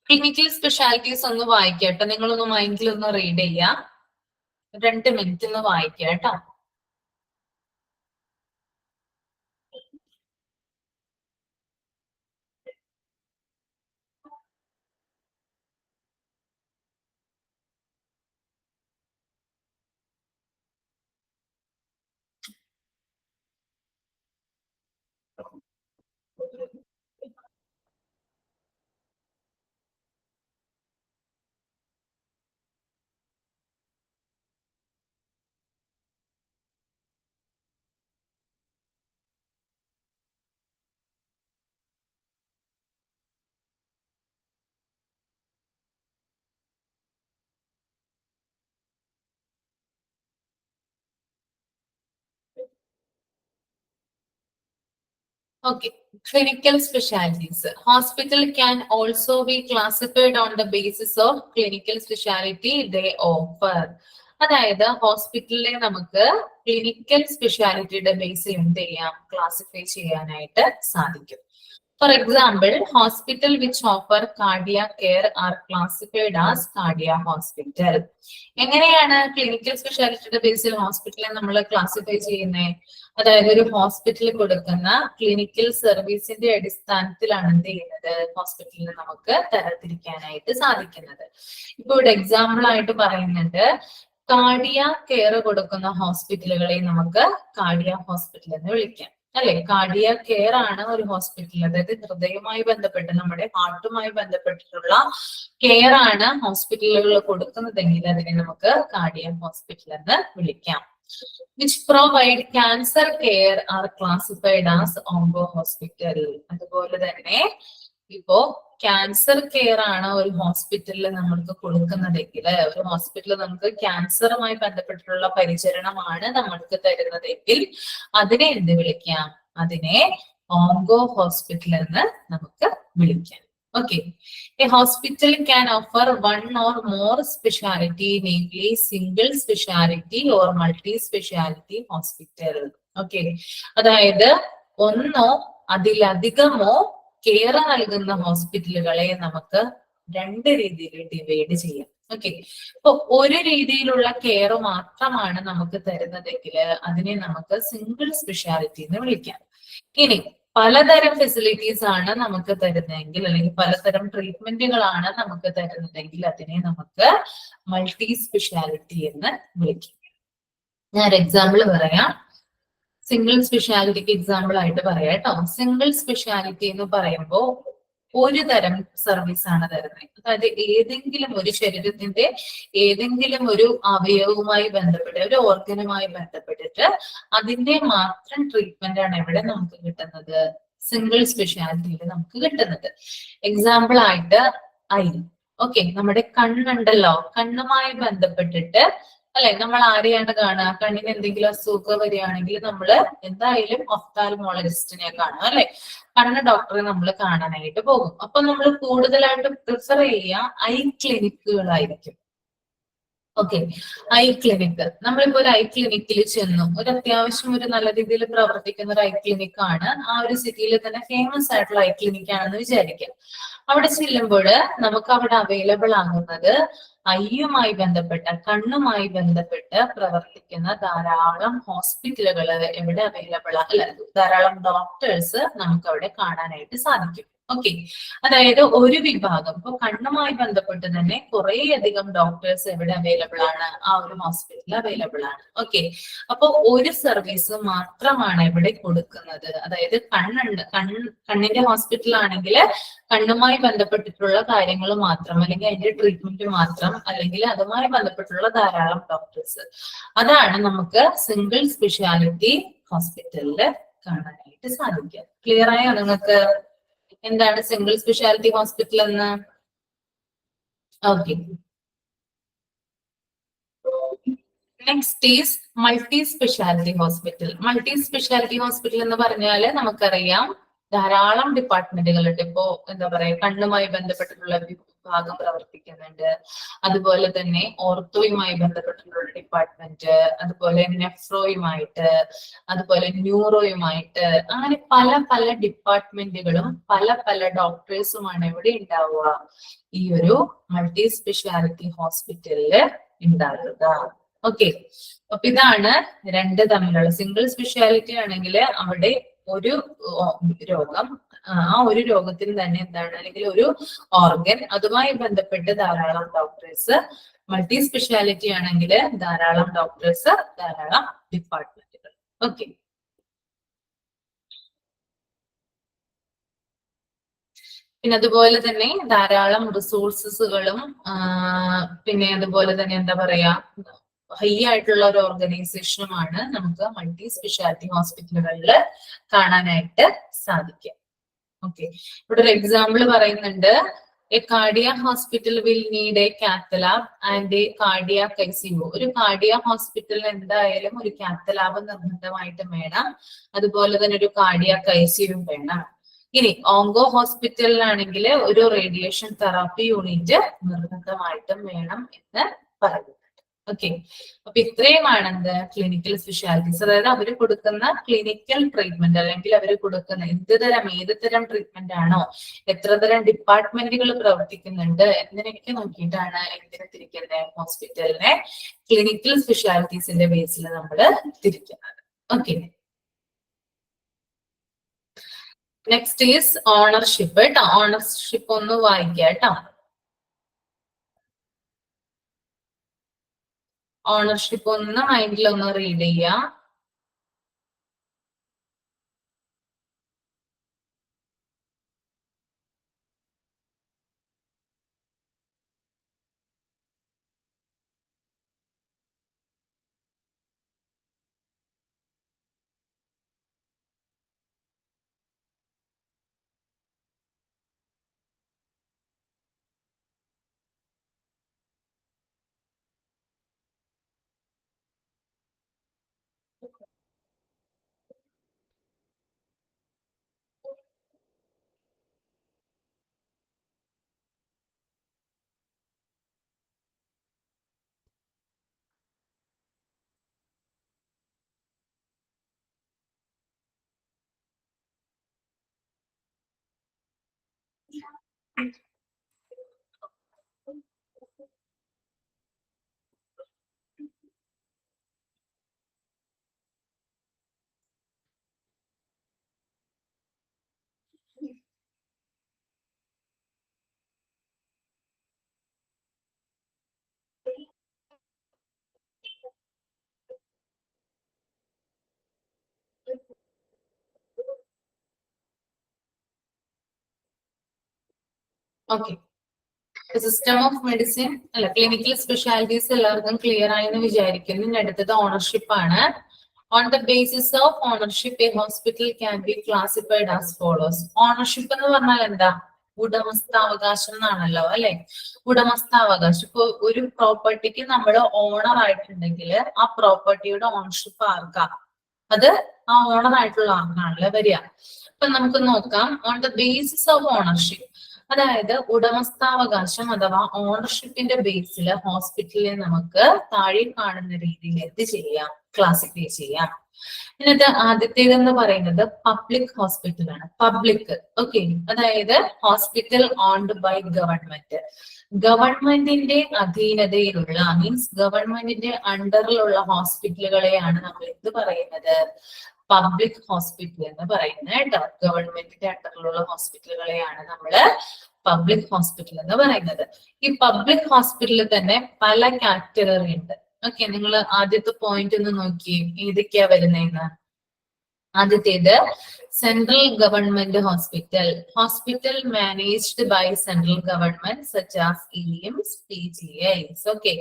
ക്ലിനിക്കൽ സ്പെഷ്യാലിറ്റീസ് ഒന്ന് വായിക്കട്ടെ, നിങ്ങളൊന്ന് മൈൻഡിൽ ഒന്ന് റീഡ് ചെയ്യാം. 2 മിനിറ്റ് ഒന്ന് വായിക്കാം കേട്ടോ. Okay, clinical specialties. Hospital can also be classified on the basis of clinical specialty they offer. അതായത് ഹോസ്പിറ്റലിലെ നമുക്ക് ക്ലിനിക്കൽ സ്പെഷ്യാലിറ്റിയുടെ ബേസിൽ എന്ത് ചെയ്യാം? ക്ലാസിഫൈ ചെയ്യാനായിട്ട് സാധിക്കും. For example, hospital which offer cardiac care are classified as cardiac hospital. എങ്ങനെയാണ് ക്ലിനിക്കൽ സ്പെഷ്യാലിറ്റിയുടെ ബേസിൽ ഹോസ്പിറ്റലിനെ നമ്മൾ ക്ലാസിഫൈ ചെയ്യുന്നത്? അതായത് ഒരു ഹോസ്പിറ്റലിൽ കൊടുക്കുന്ന ക്ലിനിക്കൽ സർവീസിന്റെ അടിസ്ഥാനത്തിലാണ് എന്ത് ചെയ്യുന്നത്? ഹോസ്പിറ്റലിനെ നമുക്ക് തരംതിരിക്കാനായിട്ട് സാധിക്കുന്നത്. ഇപ്പൊ ഇവിടെ എക്സാമ്പിൾ ആയിട്ട് പറയുന്നുണ്ട്, കാർഡിയാക് കെയർ കൊടുക്കുന്ന ഹോസ്പിറ്റലുകളെ നമുക്ക് കാർഡിയാക് ഹോസ്പിറ്റൽ എന്ന് വിളിക്കാം അല്ലെ? കാർഡിയാക് കെയർ ആണ് ഒരു ഹോസ്പിറ്റൽ, അതായത് ഹൃദയവുമായി ബന്ധപ്പെട്ട് നമ്മുടെ ഹാർട്ടുമായി ബന്ധപ്പെട്ടിട്ടുള്ള കെയർ ആണ് ഹോസ്പിറ്റലുകൾ കൊടുക്കുന്നതെങ്കിൽ അതിനെ നമുക്ക് കാർഡിയാക് ഹോസ്പിറ്റൽ എന്ന് വിളിക്കാം. Which provide cancer care are classified as onco hospital. അതുപോലെ തന്നെ ഇപ്പോ ക്യാൻസർ കെയർ ആണ് ഒരു ഹോസ്പിറ്റലിൽ നമ്മൾക്ക് കൊടുക്കുന്നതെങ്കിൽ, ഒരു ഹോസ്പിറ്റലിൽ നമുക്ക് ക്യാൻസറുമായി ബന്ധപ്പെട്ടിട്ടുള്ള പരിചരണമാണ് നമ്മൾക്ക് തരുന്നതെങ്കിൽ അതിനെ എന്ത് വിളിക്കാം? അതിനെ ഓങ്കോ ഹോസ്പിറ്റൽ എന്ന് നമുക്ക് വിളിക്കാം. Okay, a hospital can offer one or more specialty, namely single specialty or multi-specialty hospital. Okay, അതായത് ഒന്നോ അതിലധികമോ കെയർ നൽകുന്ന ഹോസ്പിറ്റലുകളെ നമുക്ക് 2 രീതിയിൽ ഡിവൈഡ് ചെയ്യാം. ഓക്കെ, അപ്പൊ ഒരു രീതിയിലുള്ള കെയർ മാത്രമാണ് നമുക്ക് തരുന്നതെങ്കിൽ അതിനെ നമുക്ക് സിംഗിൾ സ്പെഷ്യാലിറ്റി എന്ന് വിളിക്കാം. ഇനി പലതരം ഫെസിലിറ്റീസ് ആണ് നമുക്ക് തരുന്നതെങ്കിൽ, അല്ലെങ്കിൽ പലതരം ട്രീറ്റ്മെന്റുകളാണ് നമുക്ക് തരുന്നതെങ്കിൽ അതിനെ നമുക്ക് മൾട്ടി സ്പെഷ്യാലിറ്റി എന്ന് വിളിക്കും. ഞാൻ ഒരു എക്സാമ്പിൾ പറയാം. സിംഗിൾ സ്പെഷ്യാലിറ്റിക്ക് എക്സാമ്പിൾ ആയിട്ട് പറയാം കേട്ടോ. സിംഗിൾ സ്പെഷ്യാലിറ്റി എന്ന് പറയുമ്പോൾ ഒരു തരം സർവീസ് ആണ് തരുന്നത്. അതായത് ഏതെങ്കിലും ഒരു ശരീരത്തിന്റെ ഏതെങ്കിലും ഒരു അവയവവുമായി ബന്ധപ്പെട്ട്, ഒരു ഓർഗനുമായി ബന്ധപ്പെട്ടിട്ട് അതിന്റെ മാത്രം ട്രീറ്റ്മെന്റ് ആണ് എവിടെ നമുക്ക് കിട്ടുന്നത്? സിംഗിൾ സ്പെഷ്യാലിറ്റിയിൽ നമുക്ക് കിട്ടുന്നത്. എക്സാമ്പിൾ ആയിട്ട് ഐ. ഓക്കെ, നമ്മുടെ കണ്ണുണ്ടല്ലോ, കണ്ണുമായി ബന്ധപ്പെട്ടിട്ട് അല്ലെ? നമ്മൾ ആരെയാണ് കാണുക? കണ്ണിന് എന്തെങ്കിലും അസുഖം വരികയാണെങ്കിൽ നമ്മൾ എന്തായാലും ഒഫ്താൽമോളജിസ്റ്റിനെ കാണും, അല്ലെ? കണ്ണ് ഡോക്ടറെ നമ്മൾ കാണാനായിട്ട് പോകും. അപ്പൊ നമ്മൾ കൂടുതലായിട്ടും പ്രിഫർ ചെയ്യുക ഐ ക്ലിനിക്കുകളായിരിക്കും. Okay, eye clinic. നമ്മളിപ്പോ ഒരു ഐ ക്ലിനിക്കിൽ ചെന്നു, ഒരു അത്യാവശ്യം ഒരു നല്ല രീതിയിൽ പ്രവർത്തിക്കുന്ന ഒരു ഐ ക്ലിനിക് ആണ്, ആ ഒരു സിറ്റിയിൽ തന്നെ ഫേമസ് ആയിട്ടുള്ള ഐ ക്ലിനിക് ആണെന്ന് വിചാരിക്കാം. അവിടെ ചെല്ലുമ്പോൾ നമുക്ക് അവിടെ അവൈലബിൾ ആകുന്നത് ഐയുമായി ബന്ധപ്പെട്ട, കണ്ണുമായി ബന്ധപ്പെട്ട് പ്രവർത്തിക്കുന്ന ധാരാളം ഹോസ്പിറ്റലുകൾ എവിടെ അവൈലബിൾ അല്ല, ധാരാളം ഡോക്ടേഴ്സ് നമുക്ക് അവിടെ കാണാനായിട്ട് സാധിക്കും. ഓക്കെ, അതായത് ഒരു വിഭാഗം, ഇപ്പൊ കണ്ണുമായി ബന്ധപ്പെട്ട് തന്നെ കുറേയധികം ഡോക്ടേഴ്സ് എവിടെ അവൈലബിൾ ആണ്? ആ ഒരു ഹോസ്പിറ്റലിൽ അവൈലബിൾ ആണ്. ഓക്കെ, അപ്പൊ ഒരു സർവീസ് മാത്രമാണ് ഇവിടെ കൊടുക്കുന്നത്. അതായത് കണ്ണിന്റെ ഹോസ്പിറ്റൽ ആണെങ്കിൽ കണ്ണുമായി ബന്ധപ്പെട്ടിട്ടുള്ള കാര്യങ്ങൾ മാത്രം, അല്ലെങ്കിൽ അതിന്റെ ട്രീറ്റ്മെന്റ് മാത്രം, അല്ലെങ്കിൽ അതുമായി ബന്ധപ്പെട്ടുള്ള ധാരാളം ഡോക്ടേഴ്സ്. അതാണ് നമുക്ക് സിംഗിൾ സ്പെഷ്യാലിറ്റി ഹോസ്പിറ്റലിൽ കാണാനായിട്ട് സാധിക്കുക. ക്ലിയർ ആയോ നിങ്ങൾക്ക്? എന്താണ് സിംഗിൾ സ്പെഷ്യാലിറ്റി ഹോസ്പിറ്റൽ എന്ന്? Okay, next is multi speciality hospital. Multi speciality hospital എന്ന് പറഞ്ഞാൽ നമുക്കറിയാം ധാരാളം ഡിപ്പാർട്ട്മെന്റുകളുണ്ട്. ഇപ്പോ എന്താ പറയാ, കണ്ണുമായി ബന്ധപ്പെട്ടിട്ടുള്ള വിഭാഗം പ്രവർത്തിക്കുന്നുണ്ട്, അതുപോലെ തന്നെ ഓർത്തോയുമായി ബന്ധപ്പെട്ടിട്ടുള്ള ഡിപ്പാർട്ട്മെന്റ്, അതുപോലെ നെഫ്രോയുമായിട്ട്, അതുപോലെ ന്യൂറോയുമായിട്ട്, അങ്ങനെ പല പല ഡിപ്പാർട്ട്മെന്റുകളും പല പല ഡോക്ടേഴ്സുമാണ് എവിടെ ഉണ്ടാവുക? ഈ ഒരു മൾട്ടി സ്പെഷ്യാലിറ്റി ഹോസ്പിറ്റലില് ഉണ്ടാവുക. ഓക്കെ, അപ്പൊ ഇതാണ് രണ്ട് തമ്മിലുള്ള. സിംഗിൾ സ്പെഷ്യാലിറ്റി ആണെങ്കിൽ അവിടെ ഒരു രോഗം, ആ ഒരു രോഗത്തിന് തന്നെ എന്താണ്, അല്ലെങ്കിൽ ഒരു ഓർഗൻ, അതുമായി ബന്ധപ്പെട്ട് ധാരാളം ഡോക്ടേഴ്സ്. മൾട്ടി സ്പെഷ്യാലിറ്റി ആണെങ്കിൽ ധാരാളം ഡോക്ടേഴ്സ്, ധാരാളം ഡിപ്പാർട്ട്മെന്റുകൾ. ഓക്കെ, പിന്നെ അതുപോലെ തന്നെ ധാരാളം റിസോഴ്സസുകളും, പിന്നെ അതുപോലെ തന്നെ എന്താ പറയാ, ഹൈ ആയിട്ടുള്ള ഒരു ഓർഗനൈസേഷനുമാണ് നമുക്ക് മൾട്ടി സ്പെഷ്യാലിറ്റി ഹോസ്പിറ്റലുകളിൽ കാണാനായിട്ട് സാധിക്കും. ഓക്കെ, ഇവിടെ ഒരു എക്സാമ്പിൾ പറയുന്നുണ്ട്. A cardia hospital will need A cath lab and A cardiac ICU. ഒരു കാർഡിയ ഹോസ്പിറ്റലിൽ എന്തായാലും ഒരു കാത്ത് ലാബ് നിർബന്ധമായിട്ടും വേണം, അതുപോലെ തന്നെ ഒരു കാർഡിയാക് ഐസിയു വേണം. ഇനി ഓങ്കോ ഹോസ്പിറ്റലിലാണെങ്കിൽ ഒരു റേഡിയേഷൻ തെറാപ്പി യൂണിറ്റ് നിർബന്ധമായിട്ടും വേണം എന്ന് പറയുന്നു. ഓക്കെ, അപ്പൊ ഇത്രയുമാണ് എന്ത് ക്ലിനിക്കൽ സ്പെഷ്യാലിറ്റീസ്. അതായത് അവർ കൊടുക്കുന്ന ക്ലിനിക്കൽ ട്രീറ്റ്മെന്റ്, അല്ലെങ്കിൽ അവർ കൊടുക്കുന്ന ഏത് തരം ട്രീറ്റ്മെന്റ് ആണോ, എത്ര തരം ഡിപ്പാർട്ട്മെന്റുകൾ പ്രവർത്തിക്കുന്നുണ്ട് എന്നതിനൊക്കെ നോക്കിയിട്ടാണ് എന്തിനെ തിരിക്കുന്നത്? ഹോസ്പിറ്റലിനെ ക്ലിനിക്കൽ സ്പെഷ്യാലിറ്റീസിന്റെ ബേസിൽ നമ്മൾ തിരിക്കുന്നത്. Okay, next is ownership. കേട്ടോ, ഓണർഷിപ്പ് ഒന്ന് വായിക്കാം കേട്ടോ. ഓണർഷിപ്പ് ഒന്ന് മൈൻഡിൽ ഒന്ന് റീഡ് ചെയ്യാം. ഓക്കെ, സിസ്റ്റം ഓഫ് മെഡിസിൻ അല്ല, ക്ലിനിക്കൽ സ്പെഷ്യാലിറ്റീസ് എല്ലാവർക്കും ക്ലിയർ ആയെന്ന് വിചാരിക്കുന്നു. ഇനി അടുത്തത് ഓണർഷിപ്പ് ആണ്. On the basis of ownership a hospital can be classified as follows. Ownership എന്ന് പറഞ്ഞാൽ എന്താ? ഉടമസ്ഥാവകാശം എന്നാണല്ലോ അല്ലെ. ഉടമസ്ഥാവകാശം ഇപ്പൊ ഒരു പ്രോപ്പർട്ടിക്ക് നമ്മൾ ഓണർ ആയിട്ടുണ്ടെങ്കിൽ ആ പ്രോപ്പർട്ടിയുടെ ഓണർഷിപ്പ് ആർക്കാ? അത് ആ ഓണർ ആയിട്ടുള്ള ആൾക്കാണല്ലോ വരിക. അപ്പൊ നമുക്ക് നോക്കാം on the basis of ownership, അതായത് ഉടമസ്ഥാവകാശം അഥവാ ഓണർഷിപ്പിന്റെ ബേസിൽ ഹോസ്പിറ്റലിനെ നമുക്ക് താഴെ കാണുന്ന രീതിയിൽ എന്ത് ചെയ്യാം? ക്ലാസിഫൈ ചെയ്യാം. എന്നിട്ട് ആദ്യത്തേതെന്ന് പറയുന്നത് പബ്ലിക് ഹോസ്പിറ്റലാണ്. പബ്ലിക്, ഓക്കെ, അതായത് ഹോസ്പിറ്റൽ ഓൺഡ് ബൈ ഗവൺമെന്റ്. ഗവൺമെന്റിന്റെ അധീനതയിലുള്ള, മീൻസ് ഗവൺമെന്റിന്റെ അണ്ടറിലുള്ള ഹോസ്പിറ്റലുകളെയാണ് നമ്മൾ എന്ത് പറയുന്നത്? പബ്ലിക് ഹോസ്പിറ്റൽ എന്ന് പറയുന്നത് കേട്ടോ. ഗവൺമെന്റിന്റെ അണ്ടറിലുള്ള ഹോസ്പിറ്റലുകളെയാണ് നമ്മള് പബ്ലിക് ഹോസ്പിറ്റൽ എന്ന് പറയുന്നത്. ഈ പബ്ലിക് ഹോസ്പിറ്റലിൽ തന്നെ പല കാറ്റഗറി ഉണ്ട്. ഓക്കെ, നിങ്ങൾ ആദ്യത്തെ പോയിന്റ് ഒന്ന് നോക്കിയേ, ഏതൊക്കെയാ വരുന്നതെന്ന്. ആദ്യത്തേത് central government hospital. Hospital managed by central government such as AIIMS, PGIs. Okay,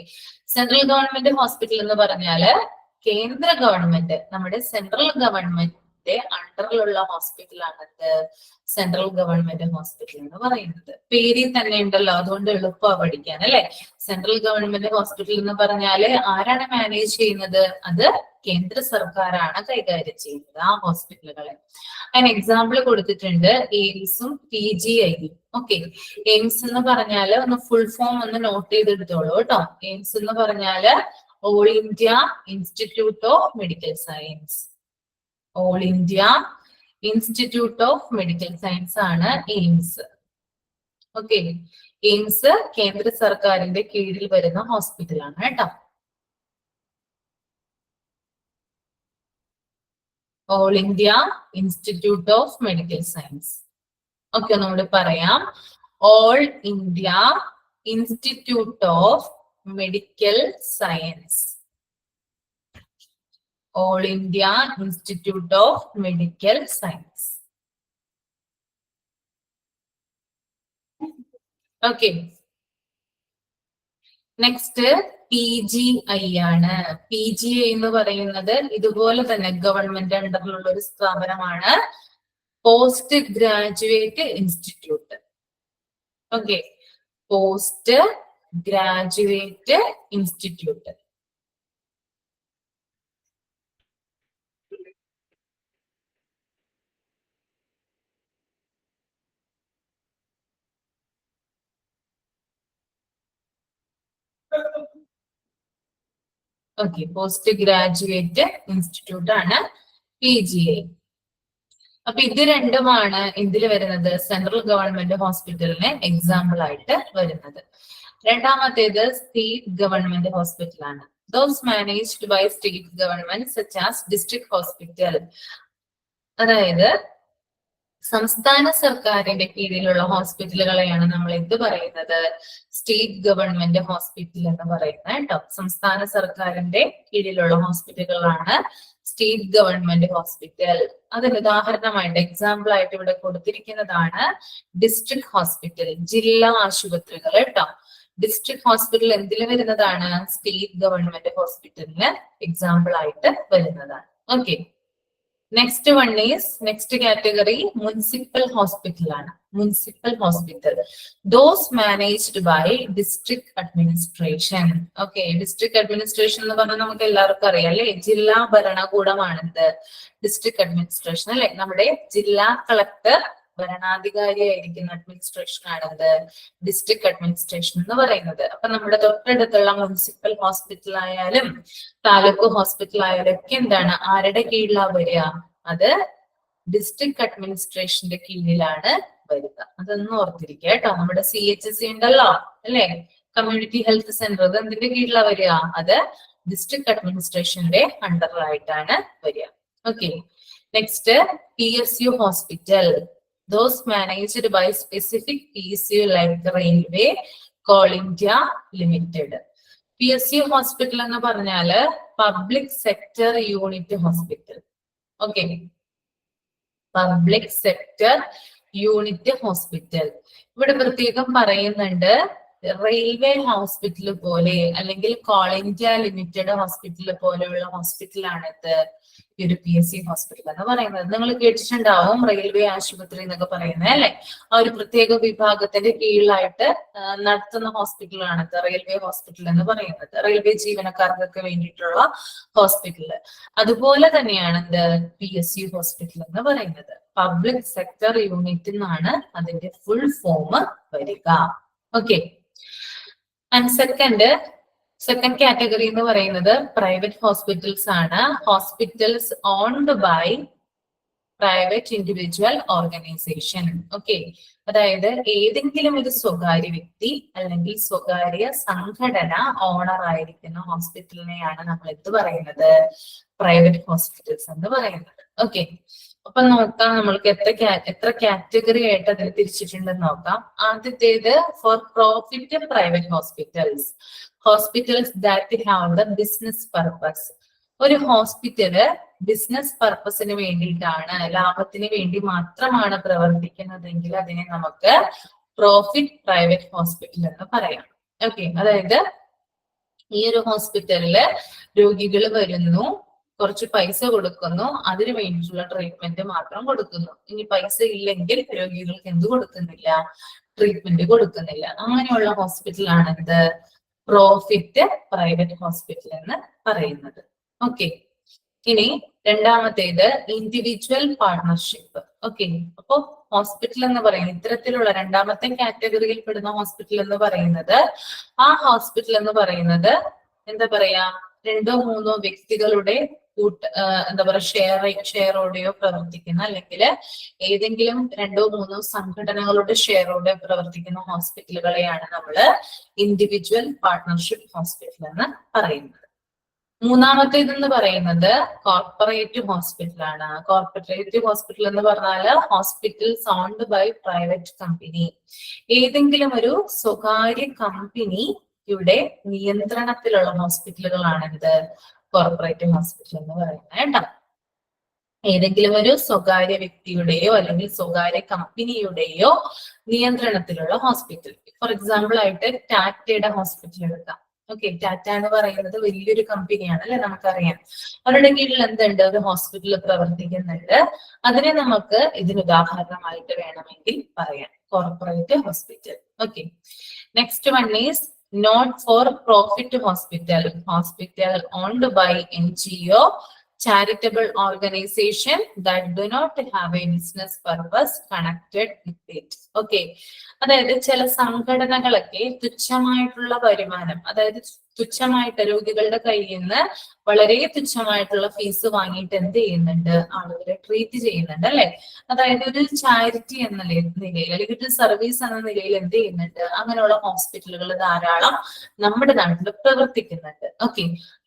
central government hospital എന്ന് പറഞ്ഞാല് കേന്ദ്ര ഗവൺമെന്റ്, നമ്മുടെ സെൻട്രൽ ഗവൺമെന്റിന്റെ അണ്ടറിലുള്ള ഹോസ്പിറ്റലാണത് സെൻട്രൽ ഗവൺമെന്റ് ഹോസ്പിറ്റൽ എന്ന് പറയുന്നത്. പേരിൽ തന്നെ ഉണ്ടല്ലോ, അതുകൊണ്ട് എളുപ്പമാണ് പഠിക്കാൻ അല്ലെ. സെൻട്രൽ ഗവൺമെന്റ് ഹോസ്പിറ്റൽ എന്ന് പറഞ്ഞാല് ആരാണ് മാനേജ് ചെയ്യുന്നത്? അത് കേന്ദ്ര സർക്കാരാണ് കൈകാര്യം ചെയ്യുന്നത് ആ ഹോസ്പിറ്റലുകളെ. അതിന് എക്സാമ്പിൾ കൊടുത്തിട്ടുണ്ട് എയിംസും PGIയും. ഓക്കെ, എയിംസ് എന്ന് പറഞ്ഞാല് ഒന്ന് ഫുൾ ഫോം ഒന്ന് നോട്ട് ചെയ്തെടുത്തോളൂ കേട്ടോ. എയിംസ് എന്ന് പറഞ്ഞാല് all India institute of medical science. All India institute of medical science ആണ് എയിംസ്. ഓക്കെ, എയിംസ് കേന്ദ്ര സർക്കാരിന്റെ കീഴിൽ വരുന്ന ഹോസ്പിറ്റലാണ് കേട്ടോ. All India institute of medical science. Okay, ഒന്നുകൂടി പറയാം. All India institute of medical science. All India institute of medical science. Okay, next PGI ആണ്. PGI എന്ന് പറയുന്നത് ഇതുപോലെ തന്നെ ഗവൺമെന്റ് അണ്ടറിലുള്ള ഒരു സ്ഥാപനമാണ്. Post graduate institute. Okay, post graduate institute. Okay, post graduate institute ആണ് PGI. അപ്പൊ ഇത് രണ്ടുമാണ് ഇതിൽ വരുന്നത് സെൻട്രൽ ഗവൺമെന്റ് ഹോസ്പിറ്റലിന് എക്സാമ്പിൾ ആയിട്ട് വരുന്നത്. രണ്ടാമത്തേത് സ്റ്റേറ്റ് ഗവൺമെന്റ് ഹോസ്പിറ്റൽ ആണ്. Those managed by state government such as district hospital. അതായത് സംസ്ഥാന സർക്കാരിന്റെ കീഴിലുള്ള ഹോസ്പിറ്റലുകളെയാണ് നമ്മൾ എന്ത് പറയുന്നത്? സ്റ്റേറ്റ് ഗവൺമെന്റ് ഹോസ്പിറ്റൽ എന്ന് പറയുന്നത് കേട്ടോ. സംസ്ഥാന സർക്കാരിന്റെ കീഴിലുള്ള ഹോസ്പിറ്റലുകളാണ് സ്റ്റേറ്റ് ഗവൺമെന്റ് ഹോസ്പിറ്റൽ. അതിന് ഉദാഹരണമായിട്ട് എക്സാമ്പിൾ ആയിട്ട് ഇവിടെ കൊടുത്തിരിക്കുന്നതാണ് ഡിസ്ട്രിക്ട് ഹോസ്പിറ്റൽ, ജില്ലാ ആശുപത്രികൾ കേട്ടോ. ഡിസ്ട്രിക്ട് ഹോസ്പിറ്റൽ എന്തിൽ വരുന്നതാണ്? സ്റ്റേറ്റ് ഗവൺമെന്റ് ഹോസ്പിറ്റലിന് എക്സാമ്പിൾ ആയിട്ട് വരുന്നതാണ്. Okay, next one is, next category municipal hospital ആണ്. Municipal hospital those managed by district administration. Okay, district administration എന്ന് പറഞ്ഞാൽ നമുക്ക് എല്ലാവർക്കും അറിയാം അല്ലെ, ജില്ലാ ഭരണകൂടമാണിത് ഡിസ്ട്രിക്ട് അഡ്മിനിസ്ട്രേഷൻ അല്ലെ. നമ്മുടെ ജില്ലാ കളക്ടർ ഭരണാധികാരിയായിരിക്കുന്ന അഡ്മിനിസ്ട്രേഷൻ ആണത് ഡിസ്ട്രിക്ട് അഡ്മിനിസ്ട്രേഷൻ എന്ന് പറയുന്നത്. അപ്പൊ നമ്മുടെ തൊട്ടടുത്തുള്ള മുനിസിപ്പൽ ഹോസ്പിറ്റൽ ആയാലും താലൂക്ക് ഹോസ്പിറ്റൽ ആയാലും ഒക്കെ എന്താണ്, ആരുടെ കീഴിലാണ് വരിക? അത് ഡിസ്ട്രിക്ട് അഡ്മിനിസ്ട്രേഷന്റെ കീഴിലാണ് വരിക. അതൊന്നും ഓർത്തിരിക്കുക കേട്ടോ. നമ്മുടെ CHC ഉണ്ടല്ലോ അല്ലെ, കമ്മ്യൂണിറ്റി ഹെൽത്ത് സെന്റർ, അത് എന്തിന്റെ കീഴിലാണ് വരിക? അത് ഡിസ്ട്രിക്ട് അഡ്മിനിസ്ട്രേഷന്റെ അണ്ടറിലായിട്ടാണ് വരിക. Okay, next PSU hospital. Those managed by specific PSU like Railway, Coal India Limited. PSU hospital എന്ന് പറഞ്ഞാല് public sector unit hospital. Okay, public sector unit hospital. ഇവിടെ പ്രത്യേകം പറയുന്നുണ്ട് റെയിൽവേ ഹോസ്പിറ്റൽ പോലെ അല്ലെങ്കിൽ കോൾ ഇന്ത്യ ലിമിറ്റഡ് ഹോസ്പിറ്റൽ പോലെയുള്ള ഹോസ്പിറ്റലാണ് ഇത് ഈ ഒരു PSC ഹോസ്പിറ്റൽ എന്ന് പറയുന്നത്. നിങ്ങൾ കേട്ടിട്ടുണ്ടാവും റെയിൽവേ ആശുപത്രി എന്നൊക്കെ പറയുന്നത് അല്ലെ. ആ ഒരു പ്രത്യേക വിഭാഗത്തിന്റെ കീഴിലായിട്ട് നടത്തുന്ന ഹോസ്പിറ്റലാണ് റെയിൽവേ ഹോസ്പിറ്റൽ എന്ന് പറയുന്നത്. റെയിൽവേ ജീവനക്കാർക്കൊക്കെ വേണ്ടിയിട്ടുള്ള ഹോസ്പിറ്റൽ. അതുപോലെ തന്നെയാണ് PSU ഹോസ്പിറ്റൽ എന്ന് പറയുന്നത്. പബ്ലിക് സെക്ടർ യൂണിറ്റ് എന്നാണ് അതിന്റെ ഫുൾ ഫോം വരിക. ഓക്കെ. ആൻഡ് സെക്കൻഡ് കാറ്റഗറി എന്ന് പറയുന്നത് പ്രൈവറ്റ് ഹോസ്പിറ്റൽസ് ആണ്. Hospitals owned by private individual organization. Okay. അതായത് ഏതെങ്കിലും ഒരു സ്വകാര്യ വ്യക്തി അല്ലെങ്കിൽ സ്വകാര്യ സംഘടന ഓണർ ആയിരിക്കുന്ന ഹോസ്പിറ്റലിനെയാണ് നമ്മൾ എന്ത് പറയുന്നത്? പ്രൈവറ്റ് ഹോസ്പിറ്റൽസ് എന്ന് പറയുന്നത്. ഓക്കെ. അപ്പൊ നോക്കാം നമ്മൾക്ക് എത്ര കാറ്റഗറി ആയിട്ട് അതിൽ തിരിച്ചിട്ടുണ്ടെന്ന് നോക്കാം. ആദ്യത്തേത് four profit private hospitals. Hospitals that have the business purpose. ഒരു ഹോസ്പിറ്റല് ബിസിനസ് പർപ്പസിന് വേണ്ടിയിട്ടാണ്, ലാഭത്തിന് വേണ്ടി മാത്രമാണ് പ്രവർത്തിക്കുന്നതെങ്കിൽ അതിനെ നമുക്ക് പ്രോഫിറ്റ് പ്രൈവറ്റ് ഹോസ്പിറ്റൽ എന്ന് പറയാം. ഓക്കെ. അതായത് ഈ ഒരു ഹോസ്പിറ്റലില് രോഗികൾ വരുന്നു, കുറച്ച് പൈസ കൊടുക്കുന്നു, അതിനു വേണ്ടിയിട്ടുള്ള ട്രീറ്റ്മെന്റ് മാത്രം കൊടുക്കുന്നു. ഇനി പൈസ ഇല്ലെങ്കിൽ രോഗികൾക്ക് എന്ത് കൊടുക്കുന്നില്ല? ട്രീറ്റ്മെന്റ് കൊടുക്കുന്നില്ല. അങ്ങനെയുള്ള ഹോസ്പിറ്റലാണ് എന്ത്? പ്രോഫിറ്റ് പ്രൈവറ്റ് ഹോസ്പിറ്റൽ എന്ന് പറയുന്നത്. ഓക്കെ. ഇനി രണ്ടാമത്തേത് ഇൻഡിവിജ്വൽ പാർട്ണർഷിപ്പ്. ഓക്കെ. അപ്പോ ഹോസ്പിറ്റൽ എന്ന് പറയുന്നത് ഇത്തരത്തിലുള്ള രണ്ടാമത്തെ കാറ്റഗറിയിൽ പെടുന്ന ഹോസ്പിറ്റൽ എന്ന് പറയുന്നത്, ആ ഹോസ്പിറ്റൽ എന്ന് പറയുന്നത് എന്താ പറയാ, 2-3 വ്യക്തികളുടെ എന്താ പറയുക ഷെയറോടെയോ പ്രവർത്തിക്കുന്ന, അല്ലെങ്കിൽ ഏതെങ്കിലും 2-3 സംഘടനകളുടെ ഷെയറോടെ പ്രവർത്തിക്കുന്ന ഹോസ്പിറ്റലുകളെയാണ് നമ്മൾ ഇൻഡിവിജ്വൽ പാർട്ണർഷിപ്പ് ഹോസ്പിറ്റൽ എന്ന് പറയുന്നത്. മൂന്നാമത്തേതെന്ന് പറയുന്നത് കോർപ്പറേറ്റ് ഹോസ്പിറ്റൽ ആണ്. കോർപ്പറേറ്റ് ഹോസ്പിറ്റൽ എന്ന് പറഞ്ഞാൽ hospitals owned by private company. ഏതെങ്കിലും ഒരു സ്വകാര്യ കമ്പനിയുടെ നിയന്ത്രണത്തിലുള്ള ഹോസ്പിറ്റലുകളാണ് ഇത് കോർപ്പറേറ്റ് ഹോസ്പിറ്റൽ എന്ന് പറയുന്നത് കേട്ടോ. ഏതെങ്കിലും ഒരു സ്വകാര്യ വ്യക്തിയുടെയോ അല്ലെങ്കിൽ സ്വകാര്യ കമ്പനിയുടെയോ നിയന്ത്രണത്തിലുള്ള ഹോസ്പിറ്റൽ. ഫോർ എക്സാമ്പിൾ ആയിട്ട് ടാറ്റയുടെ ഹോസ്പിറ്റൽ എടുക്കാം. ഓക്കെ. ടാറ്റ എന്ന് പറയുന്നത് വലിയൊരു കമ്പനിയാണ് അല്ലെ, നമുക്കറിയാം. അവരുടെ കീഴിൽ എന്തുണ്ട്? ഒരു ഹോസ്പിറ്റൽ പ്രവർത്തിക്കുന്നുണ്ട്. അതിനെ നമുക്ക് ഇതിന് ഉദാഹരണമായിട്ട് വേണമെങ്കിൽ പറയാം corporate hospital. Okay. Next one is not for profit hospital. Hospital owned by NGO, charitable organization that do not have a business purpose connected with it. Okay. അതായത് ചില സംഘടനകളൊക്കെ തുച്ഛമായിട്ടുള്ള വരുമാനം, അതായത് തുച്ഛമായിട്ട് രോഗികളുടെ കയ്യിൽ നിന്ന് വളരെ തുച്ഛമായിട്ടുള്ള ഫീസ് വാങ്ങിയിട്ട് എന്ത് ചെയ്യുന്നുണ്ട്? ആളുകളെ ട്രീറ്റ് ചെയ്യുന്നുണ്ട് അല്ലെ. അതായത് ഒരു ചാരിറ്റി എന്ന നിലയിൽ അല്ലെങ്കിൽ ഒരു സർവീസ് എന്ന നിലയിൽ എന്ത് ചെയ്യുന്നുണ്ട്? അങ്ങനെയുള്ള ഹോസ്പിറ്റലുകൾ ധാരാളം നമ്മുടെ നാട്ടിൽ പ്രവർത്തിക്കുന്നുണ്ട്. ഓക്കെ.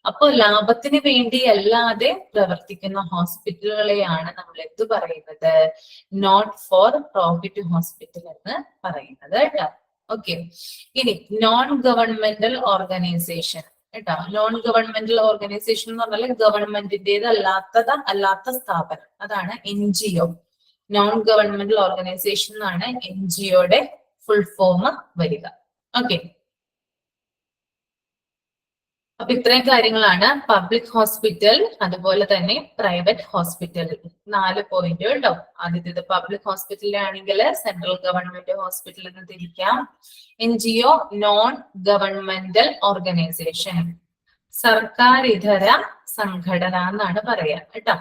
അപ്പോൾ ലാഭത്തിന് വേണ്ടി അല്ലാതെ പ്രവർത്തിക്കുന്ന ഹോസ്പിറ്റലുകളെയാണ് നമ്മൾ എന്ത് പറയുന്നത്? നോട്ട് ഫോർ പ്രോഫിറ്റ് ഹോസ്പിറ്റൽ എന്ന് പറയുന്നത് കേട്ടോ. ഓക്കെ. ഇനി നോൺ ഗവൺമെന്റൽ ഓർഗനൈസേഷൻ കേട്ടോ. നോൺ ഗവൺമെന്റൽ ഓർഗനൈസേഷൻ എന്ന് പറഞ്ഞാൽ ഗവൺമെന്റിന്റേത് അല്ലാത്ത സ്ഥാപനം, അതാണ് NGO. നോൺ ഗവൺമെന്റൽ ഓർഗനൈസേഷൻ എന്നാണ് NGOയുടെ ഫുൾ ഫോം വരിക. ഓക്കെ. അപ്പൊ ഇത്രയും കാര്യങ്ങളാണ് പബ്ലിക് ഹോസ്പിറ്റൽ, അതുപോലെ തന്നെ പ്രൈവറ്റ് ഹോസ്പിറ്റൽ. 4 പോയിന്റ് കേട്ടോ. ആദ്യത്തേത് പബ്ലിക് ഹോസ്പിറ്റൽ ആണെങ്കിൽ സെൻട്രൽ ഗവൺമെന്റ് ഹോസ്പിറ്റൽ എന്ന് തിരിക്കാം. NGO നോൺ ഗവൺമെന്റൽ ഓർഗനൈസേഷൻ, സർക്കാർ ഇതര സംഘടന എന്നാണ് പറയാ കേട്ടോ.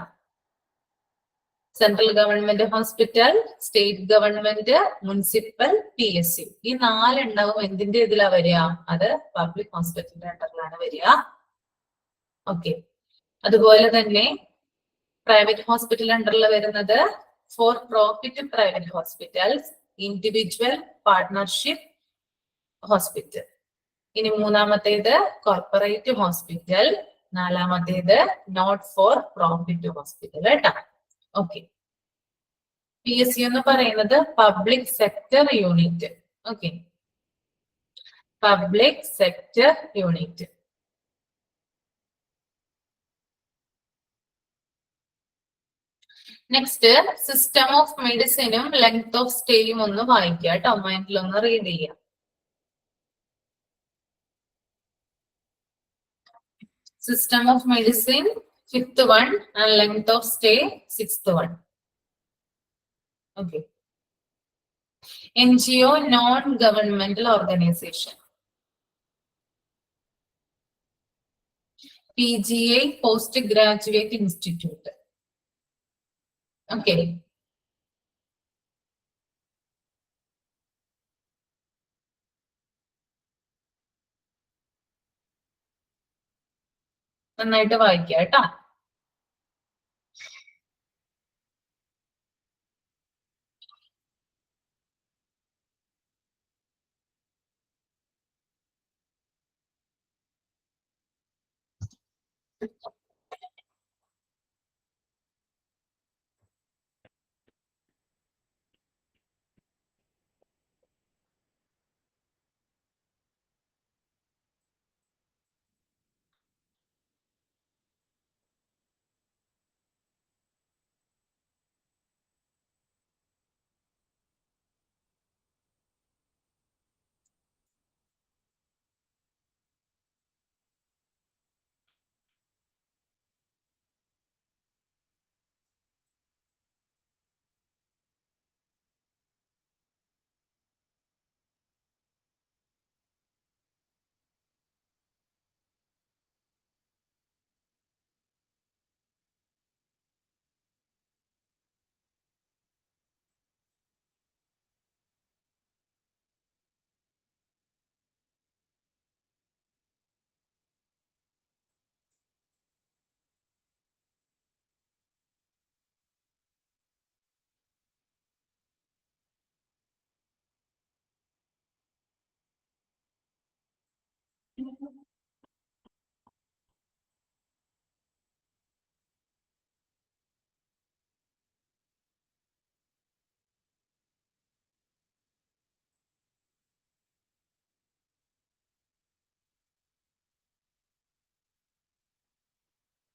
Central government hospital, state government, municipal, PSU. ഈ 4 എണ്ണവും എന്തിന്റെ ഇതിലാ വരിക? അത് പബ്ലിക് ഹോസ്പിറ്റലിന്റെ അണ്ടറിലാണ് വരിക. ഓക്കെ. അതുപോലെ തന്നെ പ്രൈവറ്റ് ഹോസ്പിറ്റൽ അണ്ടറിൽ വരുന്നത് for profit private hospitals, individual partnership hospital. ഇനി മൂന്നാമത്തേത് കോർപ്പറേറ്റ് ഹോസ്പിറ്റൽ, നാലാമത്തേത് നോട്ട് ഫോർ പ്രോഫിറ്റ് ഹോസ്പിറ്റൽ കേട്ടോ. ഓക്കെ. PSU എന്ന് പറയുന്നത് public sector unit. Okay. Public sector unit. Next system of മെഡിസിനും ലെങ്ത് ഓഫ് സ്റ്റേയും ഒന്ന് വായിക്കുക കേട്ടോ. മൈൻഡിലൊന്ന് റീഡ് ചെയ്യാം. System of medicine, 5th one, and length of stay, 6th one. Okay. NGO, non-governmental organization. PGI, postgraduate institute. Okay. നന്നായിട്ട് വായിക്കാം കേട്ടോ.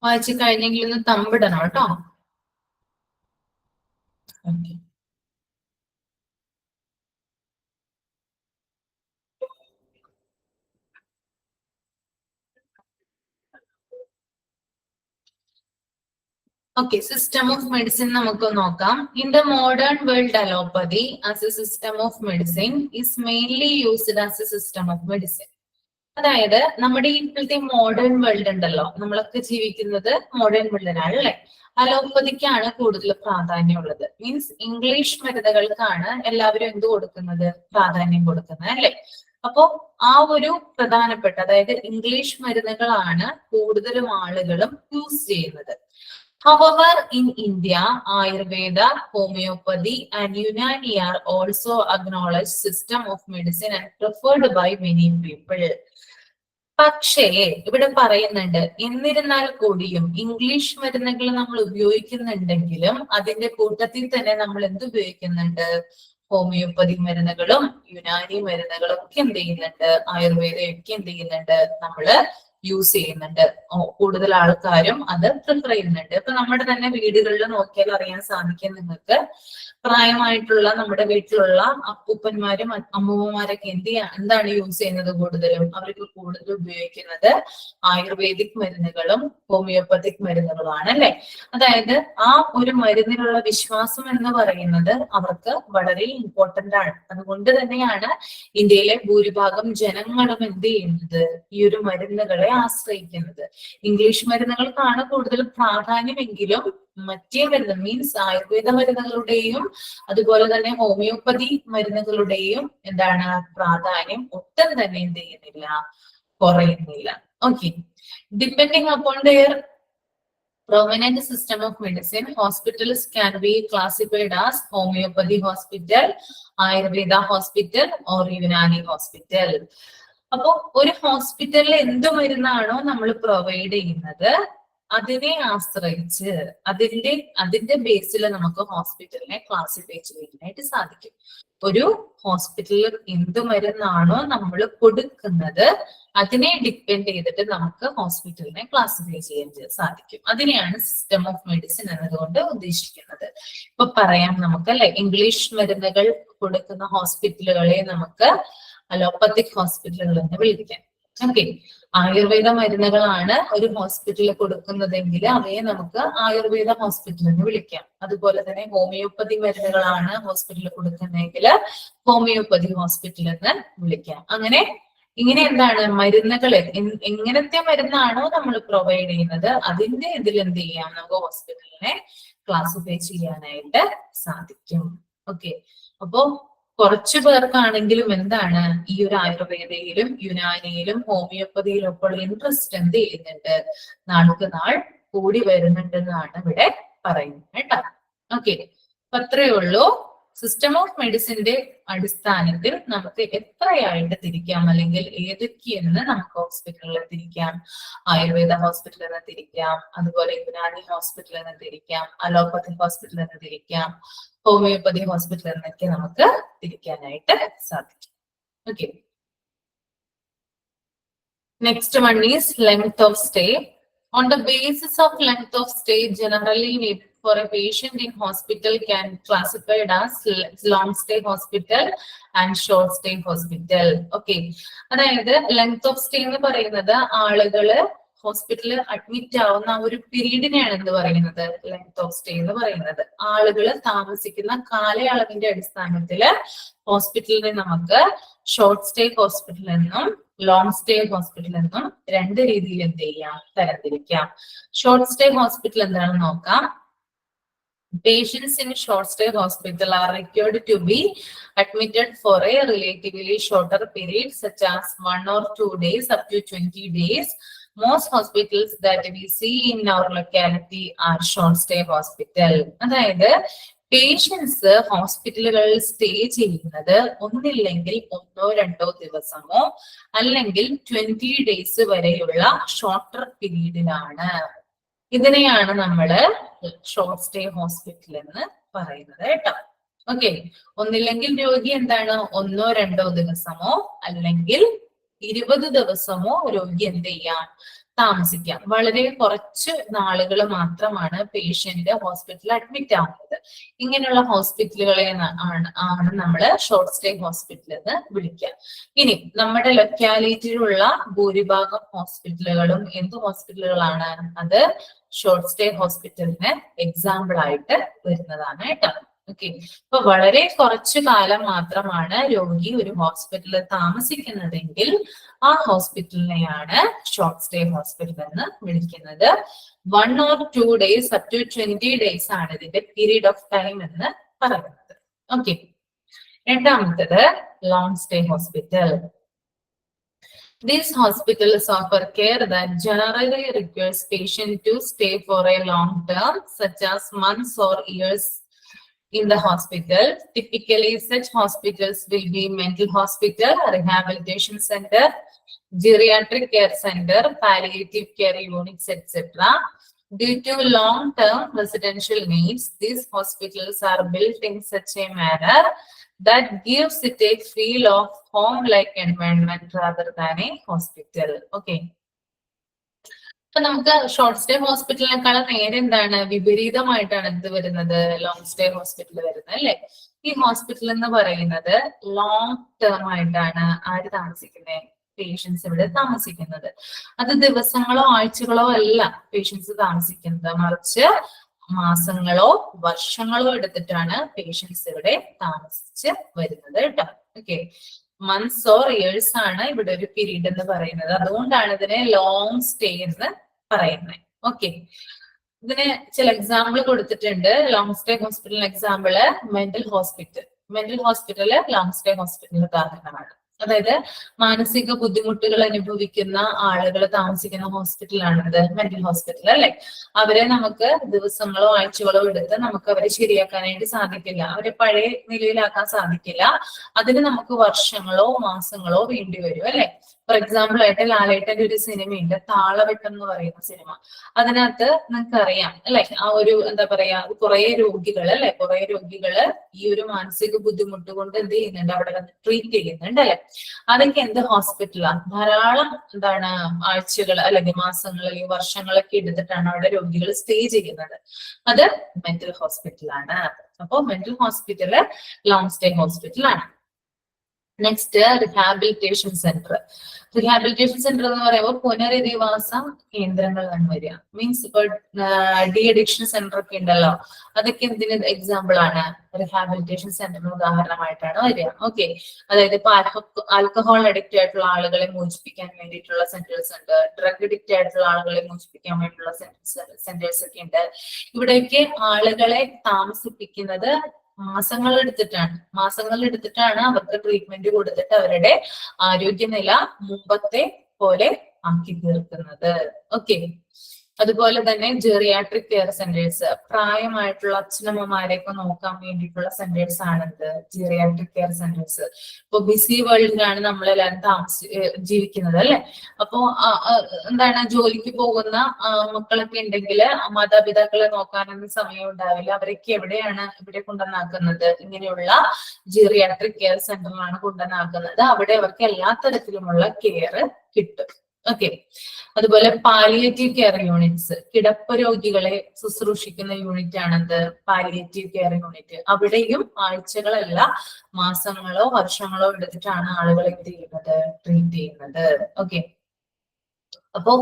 വായിച്ചു കഴിഞ്ഞെങ്കിൽ ഒന്ന് തമ്പിടണം കേട്ടോ. Okay. Okay, system of medicine നമുക്ക് നോക്കാം. In the modern world, allopathy as a system of medicine is mainly used as a system of medicine. അതായത് നമ്മുടെ ഇപ്പോഴത്തെ മോഡേൺ വേൾഡ് ഉണ്ടല്ലോ, നമ്മളൊക്കെ ജീവിക്കുന്നത് മോഡേൺ വേൾഡിനാണ് അല്ലെ. അലോപ്പതിക്കാണ് കൂടുതൽ പ്രാധാന്യമുള്ളത്. മീൻസ് ഇംഗ്ലീഷ് മരുന്നുകൾക്കാണ് എല്ലാവരും എന്ത് കൊടുക്കുന്നത്, പ്രാധാന്യം കൊടുക്കുന്നത് അല്ലെ. അപ്പോ ആ ഒരു പ്രധാനപ്പെട്ട, അതായത് ഇംഗ്ലീഷ് മരുന്നുകളാണ് കൂടുതലും ആളുകളും യൂസ് ചെയ്യുന്നത്. However, in India, Ayurveda, homeopathy, and Unani are also acknowledged system of medicine and preferred by many people. പക്ഷേ ഇവിടെ പറയുന്നുണ്ട്, എന്നിരുന്നാൽ കൂടിയും ഇംഗ്ലീഷ് മരുന്നുകൾ നമ്മൾ ഉപയോഗിക്കുന്നുണ്ടെങ്കിലും അതിന്റെ കൂട്ടത്തിൽ തന്നെ നമ്മൾ എന്ത് ഉപയോഗിക്കുന്നുണ്ട്, ഹോമിയോപ്പതി മരുന്നുകളും യുനാനി മരുന്നുകളും ഒക്കെ എന്ത് ചെയ്യുന്നുണ്ട്, ആയുർവേദയൊക്കെ എന്ത് ചെയ്യുന്നുണ്ട്, നമ്മള് യൂസ് ചെയ്യുന്നുണ്ട്. കൂടുതൽ ആൾക്കാരും അത് പ്രിഫർ ചെയ്യുന്നുണ്ട്. ഇപ്പൊ നമ്മുടെ തന്നെ വീടുകളിൽ നോക്കിയാൽ അറിയാൻ സാധിക്കും നിങ്ങൾക്ക്, പ്രായമായിട്ടുള്ള നമ്മുടെ വീട്ടിലുള്ള അപ്പൂപ്പന്മാരും അമ്മൂമ്മമാരൊക്കെ എന്താണ് യൂസ് ചെയ്യുന്നത് കൂടുതലും, അവർക്ക് കൂടുതൽ ഉപയോഗിക്കുന്നത് ആയുർവേദിക് മരുന്നുകളും ഹോമിയോപ്പത്തിക് മരുന്നുകളുമാണ് അല്ലെ. അതായത് ആ ഒരു മരുന്നിലുള്ള വിശ്വാസം എന്ന് പറയുന്നത് അവർക്ക് വളരെ ഇമ്പോർട്ടന്റ് ആണ്. അതുകൊണ്ട് തന്നെയാണ് ഇന്ത്യയിലെ ഭൂരിഭാഗം ജനങ്ങളും എന്ത് ചെയ്യുന്നത്, ഈ ഒരു മരുന്നുകളെ ആശ്രയിക്കുന്നത്. ഇംഗ്ലീഷ് മരുന്നുകൾക്കാണ് കൂടുതൽ പ്രാധാന്യമെങ്കിലും മറ്റേ മരുന്ന് മീൻസ് ആയുർവേദ മരുന്നുകളുടെയും അതുപോലെ തന്നെ ഹോമിയോപ്പതി മരുന്നുകളുടെയും എന്താണ് പ്രാധാന്യം ഒട്ടും തന്നെ എന്ത് ചെയ്യുന്നില്ല, കുറയുന്നില്ല. Okay. Depending upon their prominent system of medicine, hospitals can be classified as homeopathy hospital, Ayurveda hospital or Unani hospital. അപ്പൊ ഒരു ഹോസ്പിറ്റലിൽ എന്ത് മരുന്നാണോ നമ്മൾ പ്രൊവൈഡ് ചെയ്യുന്നത് അതിനെ ആശ്രയിച്ച് അതിന്റെ ബേസിൽ നമുക്ക് ഹോസ്പിറ്റലിനെ ക്ലാസിഫൈ ചെയ്യാനായിട്ട് സാധിക്കും. ഒരു ഹോസ്പിറ്റലിൽ എന്ത് മരുന്നാണോ നമ്മൾ കൊടുക്കുന്നത് അതിനെ ഡിപ്പെൻഡ് ചെയ്തിട്ട് നമുക്ക് ഹോസ്പിറ്റലിനെ ക്ലാസിഫൈ ചെയ്യാൻ സാധിക്കും. അതിനെയാണ് സിസ്റ്റം ഓഫ് മെഡിസിൻ എന്നതുകൊണ്ട് ഉദ്ദേശിക്കുന്നത്. ഇപ്പൊ പറയാം നമുക്ക് അല്ലെ, ഇംഗ്ലീഷ് മരുന്നുകൾ കൊടുക്കുന്ന ഹോസ്പിറ്റലുകളെ നമുക്ക് അലോപ്പത്തിക് ഹോസ്പിറ്റലുകൾ എന്ന് വിളിക്കാം. ഓക്കെ, ആയുർവേദ മരുന്നുകളാണ് ഒരു ഹോസ്പിറ്റലിൽ കൊടുക്കുന്നതെങ്കിൽ അവയെ നമുക്ക് ആയുർവേദ ഹോസ്പിറ്റൽ എന്ന് വിളിക്കാം. അതുപോലെ തന്നെ ഹോമിയോപ്പതി മരുന്നുകളാണ് ഹോസ്പിറ്റലിൽ കൊടുക്കുന്നതെങ്കിൽ ഹോമിയോപ്പതി ഹോസ്പിറ്റൽ എന്ന് വിളിക്കാം. ഇങ്ങനെ എന്താണ് മരുന്നുകൾ എങ്ങനത്തെ മരുന്നാണോ നമ്മൾ പ്രൊവൈഡ് ചെയ്യുന്നത് അതിന്റെ ഇതിൽ എന്ത് ചെയ്യാം, നമുക്ക് ഹോസ്പിറ്റലിനെ ക്ലാസിഫൈ ചെയ്യാനായിട്ട് സാധിക്കും. ഓക്കെ, അപ്പോ കുറച്ചു പേർക്കാണെങ്കിലും എന്താണ് ഈ ഒരു ആയുർവേദയിലും യുനാനിയിലും ഹോമിയോപ്പതിയിലും ഒക്കെ ഉള്ള ഇൻട്രസ്റ്റ് എന്ത് ചെയ്യുന്നുണ്ട്, നാൾക്ക് നാൾ കൂടി വരുന്നുണ്ടെന്നാണ് ഇവിടെ പറയുന്നത് കേട്ടോ. ഓക്കെ, അപ്പൊ അത്രയേ ഉള്ളൂ. സിസ്റ്റം ഓഫ് മെഡിസിന്റെ അടിസ്ഥാനത്തിൽ നമുക്ക് എത്രയായിട്ട് തിരിക്കാം, അല്ലെങ്കിൽ ഏതൊക്കെയെന്ന് നമുക്ക് ഹോസ്പിറ്റലിൽ തിരിക്കാം. ആയുർവേദ ഹോസ്പിറ്റൽ എന്ന് തിരിക്കാം, അതുപോലെ യുനാനി ഹോസ്പിറ്റൽ എന്ന് തിരിക്കാം, അലോപ്പതി ഹോസ്പിറ്റൽ എന്ന് തിരിക്കാം, ഹോമിയോപ്പതി ഹോസ്പിറ്റൽ എന്നൊക്കെ നമുക്ക് തിരിക്കാനായിട്ട് സാധിക്കും. Okay, next one is length of stay. On the basis of length of stay, generally for a patient in hospital can classified as long stay hospital and short stay hospital. Okay, അതായത് ലെങ്ത് ഓഫ് സ്റ്റേ എന്ന് പറയുന്നത് ആളുകള് ഹോസ്പിറ്റലിൽ അഡ്മിറ്റ് ആവുന്ന ഒരു പീരീഡിനെയാണ് എന്ത് പറയുന്നത്, ലെങ്ത് ഓഫ് സ്റ്റേ എന്ന് പറയുന്നത്. ആളുകള് താമസിക്കുന്ന കാലയളവിന്റെ അടിസ്ഥാനത്തില് ഹോസ്പിറ്റലിനെ നമുക്ക് ഷോർട്ട് സ്റ്റേ ഹോസ്പിറ്റൽ എന്നും ലോങ് സ്റ്റേ ഹോസ്പിറ്റൽ എന്നും രണ്ട് രീതിയിൽ എന്ത് ചെയ്യാം, തരംതിരിക്കാം. ഷോർട്ട് സ്റ്റേ ഹോസ്പിറ്റൽ എന്താണെന്ന് നോക്കാം. Patients in short stay hospital are required to be admitted for a relatively shorter period, such as 1 or 2 days up to 20 days. Most hospitals that we see in our locality are short stay hospital. അതായത് പേഷ്യൻസ് ഹോസ്പിറ്റലുകളിൽ സ്റ്റേ ചെയ്യുന്നത് ഒന്നില്ലെങ്കിൽ 1-2 ദിവസമോ അല്ലെങ്കിൽ 20 days വരെയുള്ള ഷോർട്ടർ പീരീഡിലാണ്. ഇതിനെയാണ് നമ്മള് ഷോർട്ട് സ്റ്റേ ഹോസ്പിറ്റൽ എന്ന് പറയുന്നത് കേട്ടോ. ഓക്കെ, ഒന്നില്ലെങ്കിൽ രോഗി എന്താണ് 1-2 ദിവസമോ അല്ലെങ്കിൽ 20 ദിവസമോ രോഗി എന്ത് ചെയ്യാം, താമസിക്കാം. വളരെ കുറച്ച് നാളുകൾ മാത്രമാണ് പേഷ്യന്റ് ഹോസ്പിറ്റലിൽ അഡ്മിറ്റ് ആവുന്നത്. ഇങ്ങനെയുള്ള ഹോസ്പിറ്റലുകളെ ആണ് നമ്മൾ ഷോർട്ട് സ്റ്റേ ഹോസ്പിറ്റൽ എന്ന് വിളിക്കുക. ഇനി നമ്മുടെ ലൊക്കാലിറ്റിയിലുള്ള ഭൂരിഭാഗം ഹോസ്പിറ്റലുകളും എന്ത് ഹോസ്പിറ്റലുകളാണ്, അത് ഷോർട്ട് സ്റ്റേ ഹോസ്പിറ്റലിന് എക്സാമ്പിൾ ആയിട്ട് വരുന്നതാണ് കേട്ടോ. ഓക്കെ, ഇപ്പൊ വളരെ കുറച്ചു കാലം മാത്രമാണ് രോഗി ഒരു ഹോസ്പിറ്റലിൽ താമസിക്കുന്നതെങ്കിൽ ആ ഹോസ്പിറ്റലിനെയാണ് ഷോർട്ട് സ്റ്റേ ഹോസ്പിറ്റൽ എന്ന് വിളിക്കുന്നത്. 1 or 2 days up to 20 days ആണ് ഇതിന്റെ പീരീഡ് ഓഫ് ടൈം എന്ന് പറയുന്നത്. ഓക്കെ, രണ്ടാമത്തത് long stay hospital. These hospitals offer care that generally requires patient to stay for a long term, such as months or years in the hospital. Typically, such hospitals will be mental hospital, rehabilitation center, geriatric care center, palliative care units, etc. Due to long-term residential needs, these hospitals are built in such a manner that gives it a feel of home-like environment rather than a hospital. Okay. അപ്പൊ നമുക്ക് ഷോർട്ട് സ്റ്റേ ഹോസ്പിറ്റലിനേക്കാളും നേരെ എന്താണ്, വിപരീതമായിട്ടാണ് എന്ത് വരുന്നത്, ലോങ് സ്റ്റേ ഹോസ്പിറ്റൽ വരുന്നത് അല്ലെ. ഈ ഹോസ്പിറ്റൽ എന്ന് പറയുന്നത് ലോങ് ടേം ആയിട്ടാണ് ആര് താമസിക്കുന്നത്, പേഷ്യൻസ് ഇവിടെ താമസിക്കുന്നത്. അത് ദിവസങ്ങളോ ആഴ്ചകളോ അല്ല പേഷ്യൻസ് താമസിക്കുന്നത്, മറിച്ച് മാസങ്ങളോ വർഷങ്ങളോ എടുത്തിട്ടാണ് പേഷ്യൻസ് ഇവിടെ താമസിച്ച് വരുന്നത് കേട്ടോ. ഓക്കെ, മന്ത്സ് ഓർ ഇയേഴ്സ് ആണ് ഇവിടെ ഒരു പീരീഡ് എന്ന് പറയുന്നത്. അതുകൊണ്ടാണ് ഇതിനെ ലോങ് സ്റ്റേ എന്ന് പറയുന്നത്. ഓക്കെ, ഇതിന് ചില എക്സാമ്പിൾ കൊടുത്തിട്ടുണ്ട്. Long stay hospital example mental hospital long stay ഹോസ്പിറ്റലിന് ഉദാഹരണമാണ്. അതായത് മാനസിക ബുദ്ധിമുട്ടുകൾ അനുഭവിക്കുന്ന ആളുകൾ താമസിക്കുന്ന ഹോസ്പിറ്റലാണിത്, മെന്റൽ ഹോസ്പിറ്റൽ അല്ലെ. അവരെ നമുക്ക് ദിവസങ്ങളോ ആഴ്ചകളോ എടുത്ത് നമുക്ക് അവരെ ശരിയാക്കാനായിട്ട് സാധിക്കില്ല, അവരെ പഴയ നിലയിലാക്കാൻ സാധിക്കില്ല. അതിന് നമുക്ക് വർഷങ്ങളോ മാസങ്ങളോ വേണ്ടി വരും അല്ലെ. ഫോർ എക്സാമ്പിൾ ആയിട്ട് ലാലേട്ടന്റെ ഒരു സിനിമയുണ്ട്, താളവട്ടം എന്ന് പറയുന്ന സിനിമ. അതിനകത്ത് നിങ്ങൾക്ക് അറിയാം അല്ലെ, ആ ഒരു എന്താ പറയാ, കുറെ രോഗികള് ഈ ഒരു മാനസിക ബുദ്ധിമുട്ട് കൊണ്ട് എന്ത് ചെയ്യുന്നുണ്ട്, അവിടെ വന്ന് ട്രീറ്റ് ചെയ്യുന്നുണ്ട് അല്ലെ. അതൊക്കെ എന്ത് ഹോസ്പിറ്റലാണ്, ധാരാളം എന്താണ് ആഴ്ചകൾ അല്ലെങ്കിൽ മാസങ്ങൾ അല്ലെങ്കിൽ വർഷങ്ങളൊക്കെ എടുത്തിട്ടാണ് അവിടെ രോഗികൾ സ്റ്റേ ചെയ്യുന്നത്. അത് മെന്റൽ ഹോസ്പിറ്റലാണ്. അപ്പോ മെന്റൽ ഹോസ്പിറ്റല് ലോങ് സ്റ്റേ ഹോസ്പിറ്റലാണ്. Next rehabilitation centre. Rehabilitation centre എന്ന് പറയുമ്പോൾ പുനരധിവാസ കേന്ദ്രങ്ങളാണ് വരിക. മീൻസ് ഇപ്പൊ ഡി അഡിക്ഷൻ സെന്റർ ഒക്കെ ഉണ്ടല്ലോ, അതൊക്കെ എന്തിന് എക്സാമ്പിൾ ആണ്? റിഹാബിലിറ്റേഷൻ സെന്ററിന് ഉദാഹരണമായിട്ടാണ് വരിക. ഓക്കെ, അതായത് ഇപ്പൊ ആൽക്കഹോൾ അഡിക്റ്റ് ആയിട്ടുള്ള ആളുകളെ മോചിപ്പിക്കാൻ വേണ്ടിയിട്ടുള്ള സെന്റേഴ്സ് ഉണ്ട്, ഡ്രഗ് അഡിക്റ്റ് ആയിട്ടുള്ള ആളുകളെ മോചിപ്പിക്കാൻ വേണ്ടിയിട്ടുള്ള സെന്റേഴ്സ് ഒക്കെ ഉണ്ട്. ഇവിടെയൊക്കെ ആളുകളെ താമസിപ്പിക്കുന്നത് മാസങ്ങൾ എടുത്തിട്ടാണ് അവർക്ക് ട്രീറ്റ്മെന്റ് കൊടുത്തിട്ട് അവരുടെ ആരോഗ്യനില മുമ്പത്തെ പോലെ ആക്കി തീർക്കുന്നത്. ഓക്കെ, അതുപോലെ തന്നെ ജെറിയാട്രിക് കെയർ സെന്റേഴ്സ്, പ്രായമായിട്ടുള്ള അച്ഛനമ്മമാരെയൊക്കെ നോക്കാൻ വേണ്ടിയിട്ടുള്ള സെന്റേഴ്സ് ആണിത് ജെറിയാട്രിക് കെയർ സെന്റേഴ്സ്. ഇപ്പൊ ബിസി വേൾഡിലാണ് നമ്മളെല്ലാവരും ജീവിക്കുന്നത് അല്ലെ. അപ്പോ എന്താണ്, ജോലിക്ക് പോകുന്ന മക്കളൊക്കെ ഉണ്ടെങ്കിൽ മാതാപിതാക്കളെ നോക്കാനൊന്നും സമയം ഉണ്ടാവില്ല. അവരൊക്കെ ഇവിടെ കൊണ്ടുവന്നാക്കുന്നത് ഇങ്ങനെയുള്ള ജെറിയാട്രിക് കെയർ സെന്ററിലാണ് കൊണ്ടുവന്നാക്കുന്നത്. അവിടെ അവർക്ക് എല്ലാ തരത്തിലുമുള്ള കെയർ കിട്ടും. ഓക്കെ, അതുപോലെ പാലിയേറ്റീവ് കെയർ യൂണിറ്റ്സ്, കിടപ്പ് രോഗികളെ ശുശ്രൂഷിക്കുന്ന യൂണിറ്റ് ആണത് പാലിയേറ്റീവ് കെയർ യൂണിറ്റ്. അവിടെയും ആഴ്ചകളല്ല മാസങ്ങളോ വർഷങ്ങളോ എടുത്തിട്ടാണ് ആളുകളെ ട്രീറ്റ് ചെയ്യുന്നത്. ഓക്കെ, അപ്പോ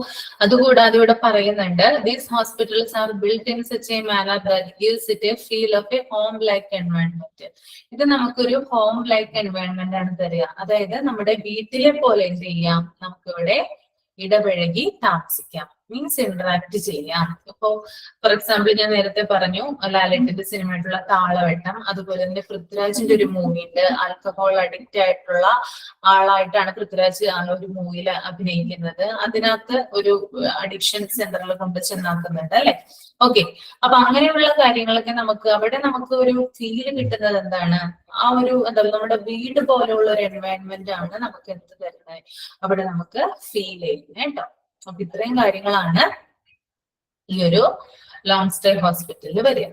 അതുകൂടാതെ ഇവിടെ പറയുന്നുണ്ട്, these hospitals R built in such a manner that gives it A feel of A home like environment. ഇത് നമുക്കൊരു ഹോം ലൈക്ക് എൻവയോൺമെന്റ് ആണ് തരിക. അതായത് നമ്മുടെ വീട്ടിലെ പോലെ എന്ത് ചെയ്യാം, നമുക്കിവിടെ ഇടപഴകി താമസിക്കാം, മീൻസ് ഇന്ററാക്ട് ചെയ്യാം. ഇപ്പോ ഫോർ എക്സാമ്പിൾ ഞാൻ നേരത്തെ പറഞ്ഞു ലാലേട്ടന്റെ സിനിമയായിട്ടുള്ള താളവട്ടം, അതുപോലെ തന്നെ പൃഥ്വിരാജിന്റെ ഒരു മൂവി ഉണ്ട്, ആൽക്കഹോൾ അഡിക്റ്റ് ആയിട്ടുള്ള ആളായിട്ടാണ് പൃഥ്വിരാജ് ആ ഒരു മൂവിയിൽ അഭിനയിക്കുന്നത്. അതിനകത്ത് ഒരു അഡിക്ഷൻ സെന്ററിൽ കൊണ്ട് ചെന്നാക്കുന്നുണ്ട് അല്ലെ. ഓക്കെ, അപ്പൊ അങ്ങനെയുള്ള കാര്യങ്ങളൊക്കെ നമുക്ക് ഒരു ഫീല് കിട്ടുന്നത് എന്താണ്, ആ ഒരു എന്താ പറയുക, നമ്മുടെ വീട് പോലെയുള്ള ഒരു എൻവയോൺമെന്റ് ആണ് നമുക്ക് എന്ത് തരുന്നത്, അവിടെ നമുക്ക് ഫീൽ ചെയ്യുന്നത് കേട്ടോ. അപ്പൊ ഇത്രയും കാര്യങ്ങളാണ് ഈ ഒരു ലോങ് സ്റ്റേ ഹോസ്പിറ്റലിൽ വരിക.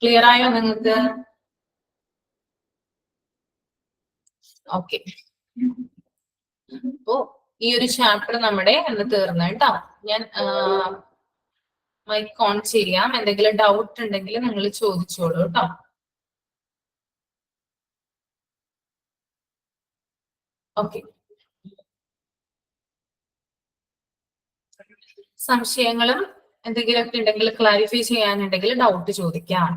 ക്ലിയർ ആയോ നിങ്ങൾക്ക്? ഓക്കെ, അപ്പോ ഈ ഒരു ചാപ്റ്റർ നമ്മുടെ എന്ന് തീർന്നു കേട്ടോ. ഞാൻ മൈക്ക് ഓൺ ചെയ്യാം, എന്തെങ്കിലും ഡൗട്ട് ഉണ്ടെങ്കിൽ നിങ്ങൾ ചോദിച്ചോളൂ കേട്ടോ. ഓക്കെ, സംശയങ്ങളും എന്തെങ്കിലുമൊക്കെ ഉണ്ടെങ്കിൽ ക്ലാരിഫൈ ചെയ്യാനുണ്ടെങ്കിൽ ഡൗട്ട് ചോദിക്കാം.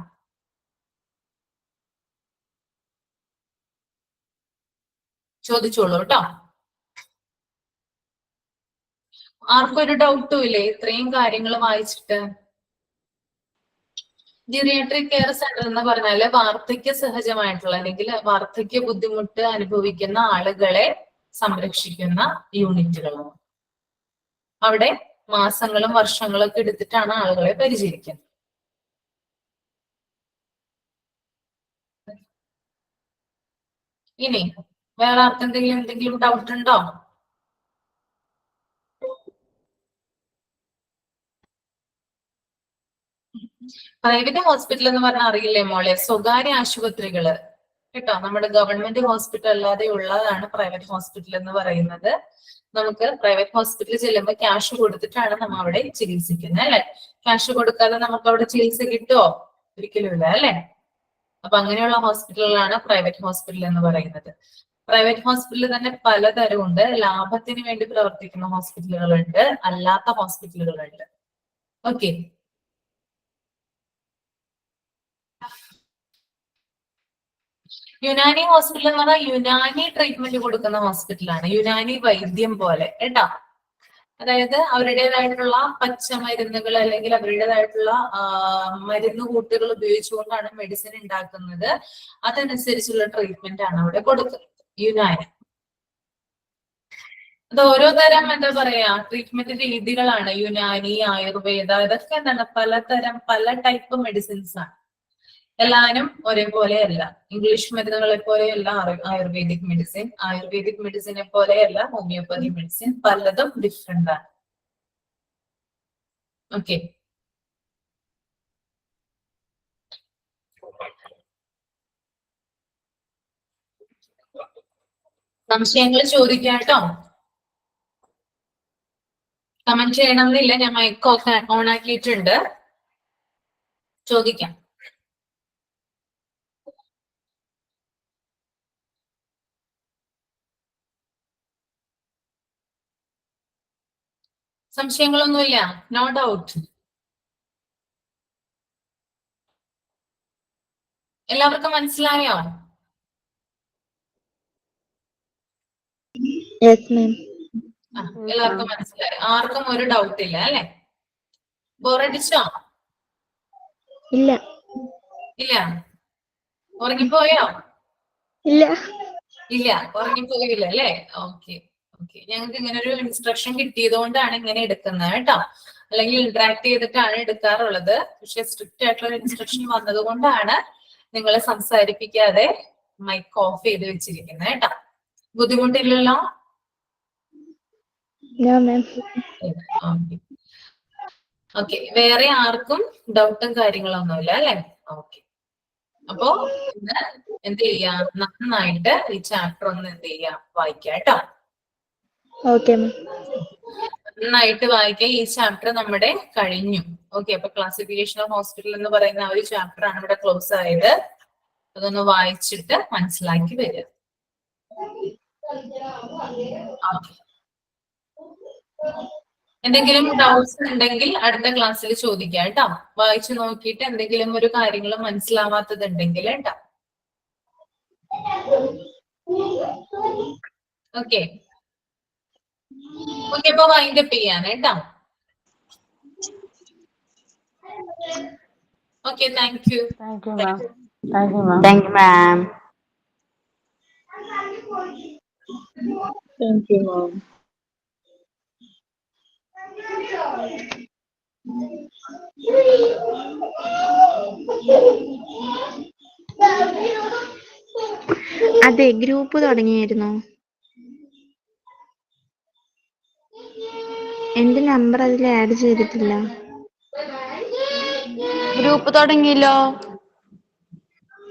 ചോദിച്ചോളൂ കേട്ടോ. ആർക്കും ഒരു ഡൗട്ടും ഇല്ലേ ഇത്രയും കാര്യങ്ങൾ വായിച്ചിട്ട്? ജെറിയാട്രിക് കെയർ സെന്റർ എന്ന് പറഞ്ഞാല് വാർദ്ധക്യ സഹജമായിട്ടുള്ള അല്ലെങ്കിൽ വാർദ്ധക്യ ബുദ്ധിമുട്ട് അനുഭവിക്കുന്ന ആളുകളെ സംരക്ഷിക്കുന്ന യൂണിറ്റുകളാണ്. അവിടെ മാസങ്ങളും വർഷങ്ങളും ഒക്കെ എടുത്തിട്ടാണ് ആളുകളെ പരിചരിക്കുന്നത്. ഇനി വേറെ എന്തെങ്കിലും ഡൗട്ട് ഉണ്ടോ? പ്രൈവറ്റ് ഹോസ്പിറ്റൽ എന്ന് പറഞ്ഞാൽ അറിയില്ലേ മോളെ, സ്വകാര്യ ആശുപത്രികള് കേട്ടോ. നമ്മുടെ ഗവൺമെന്റ് ഹോസ്പിറ്റൽ അല്ലാതെ ഉള്ളതാണ് പ്രൈവറ്റ് ഹോസ്പിറ്റൽ എന്ന് പറയുന്നത്. നമുക്ക് പ്രൈവറ്റ് ഹോസ്പിറ്റലിൽ ചെല്ലുമ്പോൾ ക്യാഷ് കൊടുത്തിട്ടാണ് നമ്മൾ അവിടെ ചികിത്സിക്കുന്നത് അല്ലെ. ക്യാഷ് കൊടുക്കാതെ നമുക്ക് അവിടെ ചികിത്സ കിട്ടുമോ? ഒരിക്കലും ഇല്ല അല്ലെ. അപ്പൊ അങ്ങനെയുള്ള ഹോസ്പിറ്റലുകളാണ് പ്രൈവറ്റ് ഹോസ്പിറ്റൽ എന്ന് പറയുന്നത്. പ്രൈവറ്റ് ഹോസ്പിറ്റലിൽ തന്നെ പലതരമുണ്ട്. ലാഭത്തിന് വേണ്ടി പ്രവർത്തിക്കുന്ന ഹോസ്പിറ്റലുകളുണ്ട്, അല്ലാത്ത ഹോസ്പിറ്റലുകളുണ്ട്. ഓക്കെ, യുനാനി ഹോസ്പിറ്റൽ എന്ന് പറഞ്ഞാൽ യുനാനി ട്രീറ്റ്മെന്റ് കൊടുക്കുന്ന ഹോസ്പിറ്റലാണ്, യുനാനി വൈദ്യം പോലെ കേട്ടോ. അതായത് അവരുടേതായിട്ടുള്ള പച്ചമരുന്നുകൾ അല്ലെങ്കിൽ അവരുടേതായിട്ടുള്ള മരുന്ന് കൂട്ടുകൾ ഉപയോഗിച്ചുകൊണ്ടാണ് മെഡിസിൻ ഉണ്ടാക്കുന്നത്. അതനുസരിച്ചുള്ള ട്രീറ്റ്മെന്റ് ആണ് അവിടെ കൊടുക്കുന്നത് യുനാനി. അത് ഓരോ തരം എന്താ പറയാ ട്രീറ്റ്മെന്റ് രീതികളാണ്. യുനാനി, ആയുർവേദ, ഇതൊക്കെ എന്താണ് പല ടൈപ്പ് മെഡിസിൻസ് ആണ്. എല്ലാവരും ഒരേപോലെയല്ല. ഇംഗ്ലീഷ് മരുന്നുകളെ പോലെയല്ല ആയുർവേദിക് മെഡിസിൻ, ആയുർവേദിക് മെഡിസിനെ പോലെയല്ല ഹോമിയോപ്പതി മെഡിസിൻ. പലതും ഡിഫറെന്റ് ആണ്. ഓക്കെ, സംശയങ്ങൾ ചോദിക്കാം കേട്ടോ. കമന്റ് ചെയ്യണമെന്നില്ല, ഞാൻ മൈക്ക് ഓൺ ആക്കിയിട്ടുണ്ട്. ചോദിക്കാം. സംശയങ്ങളൊന്നുമില്ല? No doubt. എല്ലാവർക്കും മനസ്സിലായോ? എല്ലാവർക്കും മനസ്സിലായി. ആർക്കും ഒരു ഡൗട്ട് ഇല്ല അല്ലെ? ബോറടിച്ചോ? ഇല്ല. ഇല്ല. ഉറങ്ങിപ്പോയോ? ഇല്ല. ഇല്ല, ഉറങ്ങിപ്പോയില്ല അല്ലെ? Okay okay. ഞങ്ങൾക്ക് ഇങ്ങനെ ഒരു ഇൻസ്ട്രക്ഷൻ കിട്ടിയത് കൊണ്ടാണ് ഇങ്ങനെ എടുക്കുന്നത് കേട്ടോ. അല്ലെങ്കിൽ ഇന്ററാക്ട് ചെയ്തിട്ടാണ് എടുക്കാറുള്ളത്. പക്ഷെ സ്ട്രിക്റ്റ് ആയിട്ടുള്ള ഇൻസ്ട്രക്ഷൻ വന്നത് കൊണ്ടാണ് നിങ്ങളെ സംസാരിപ്പിക്കാതെ മൈക്ക് ഓഫ് ചെയ്ത് വെച്ചിരിക്കുന്നത് കേട്ടോ. ബുദ്ധിമുട്ടില്ലല്ലോ? ഓക്കെ. വേറെ ആർക്കും ഡൗട്ടും കാര്യങ്ങളൊന്നുമില്ല അല്ലെ? ഓക്കെ. അപ്പോ ഇന്ന് എന്ത് ചെയ്യാ, നന്നായിട്ട് ഈ ചാപ്റ്റർ ഒന്ന് എന്ത് ചെയ്യാ, വായിക്കാം കേട്ടോ. ഓക്കെ. നന്നായിട്ട് വായിക്കാം. ഈ ചാപ്റ്റർ നമ്മുടെ കഴിഞ്ഞു. ഓക്കെ. അപ്പൊ ക്ലാസിഫിക്കേഷൻ ഓഫ് ഹോസ്പിറ്റൽ എന്ന് പറയുന്ന ഒരു ചാപ്റ്റർ ആണ് ഇവിടെ ക്ലോസ് ആയത്. അതൊന്ന് വായിച്ചിട്ട് മനസ്സിലാക്കി വരിക. എന്തെങ്കിലും ഡൗട്ട്സ് ഉണ്ടെങ്കിൽ അടുത്ത ക്ലാസ്സിൽ ചോദിക്കാം കേട്ടോ. വായിച്ചു നോക്കിയിട്ട് എന്തെങ്കിലും ഒരു കാര്യങ്ങൾ മനസ്സിലാവാത്തതുണ്ടെങ്കിൽ കേട്ടോ. Okay okay. അപ്പൊ വൈൻഡപ്പ് ചെയ്യാൻ കേട്ടോ. Okay. Thank you. Thank you, ma'am. Thank you, ma'am. Thank you, ma'am. Thank you, ma'am. അതെ, ഗ്രൂപ്പ് തുടങ്ങിയായിരുന്നു. എന്റെ നമ്പർ അതിൽ ആഡ് ചെയ്തിട്ടില്ല. ഗ്രൂപ്പ് തുടങ്ങിയല്ലോ.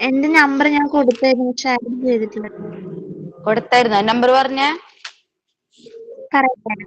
എന്റെ നമ്പർ ഞാൻ കൊടുത്തായിരുന്നു, പക്ഷെ ആഡ് ചെയ്തിട്ടില്ല. കൊടുത്തായിരുന്നോ നമ്പർ പറഞ്ഞേ? പറയാം.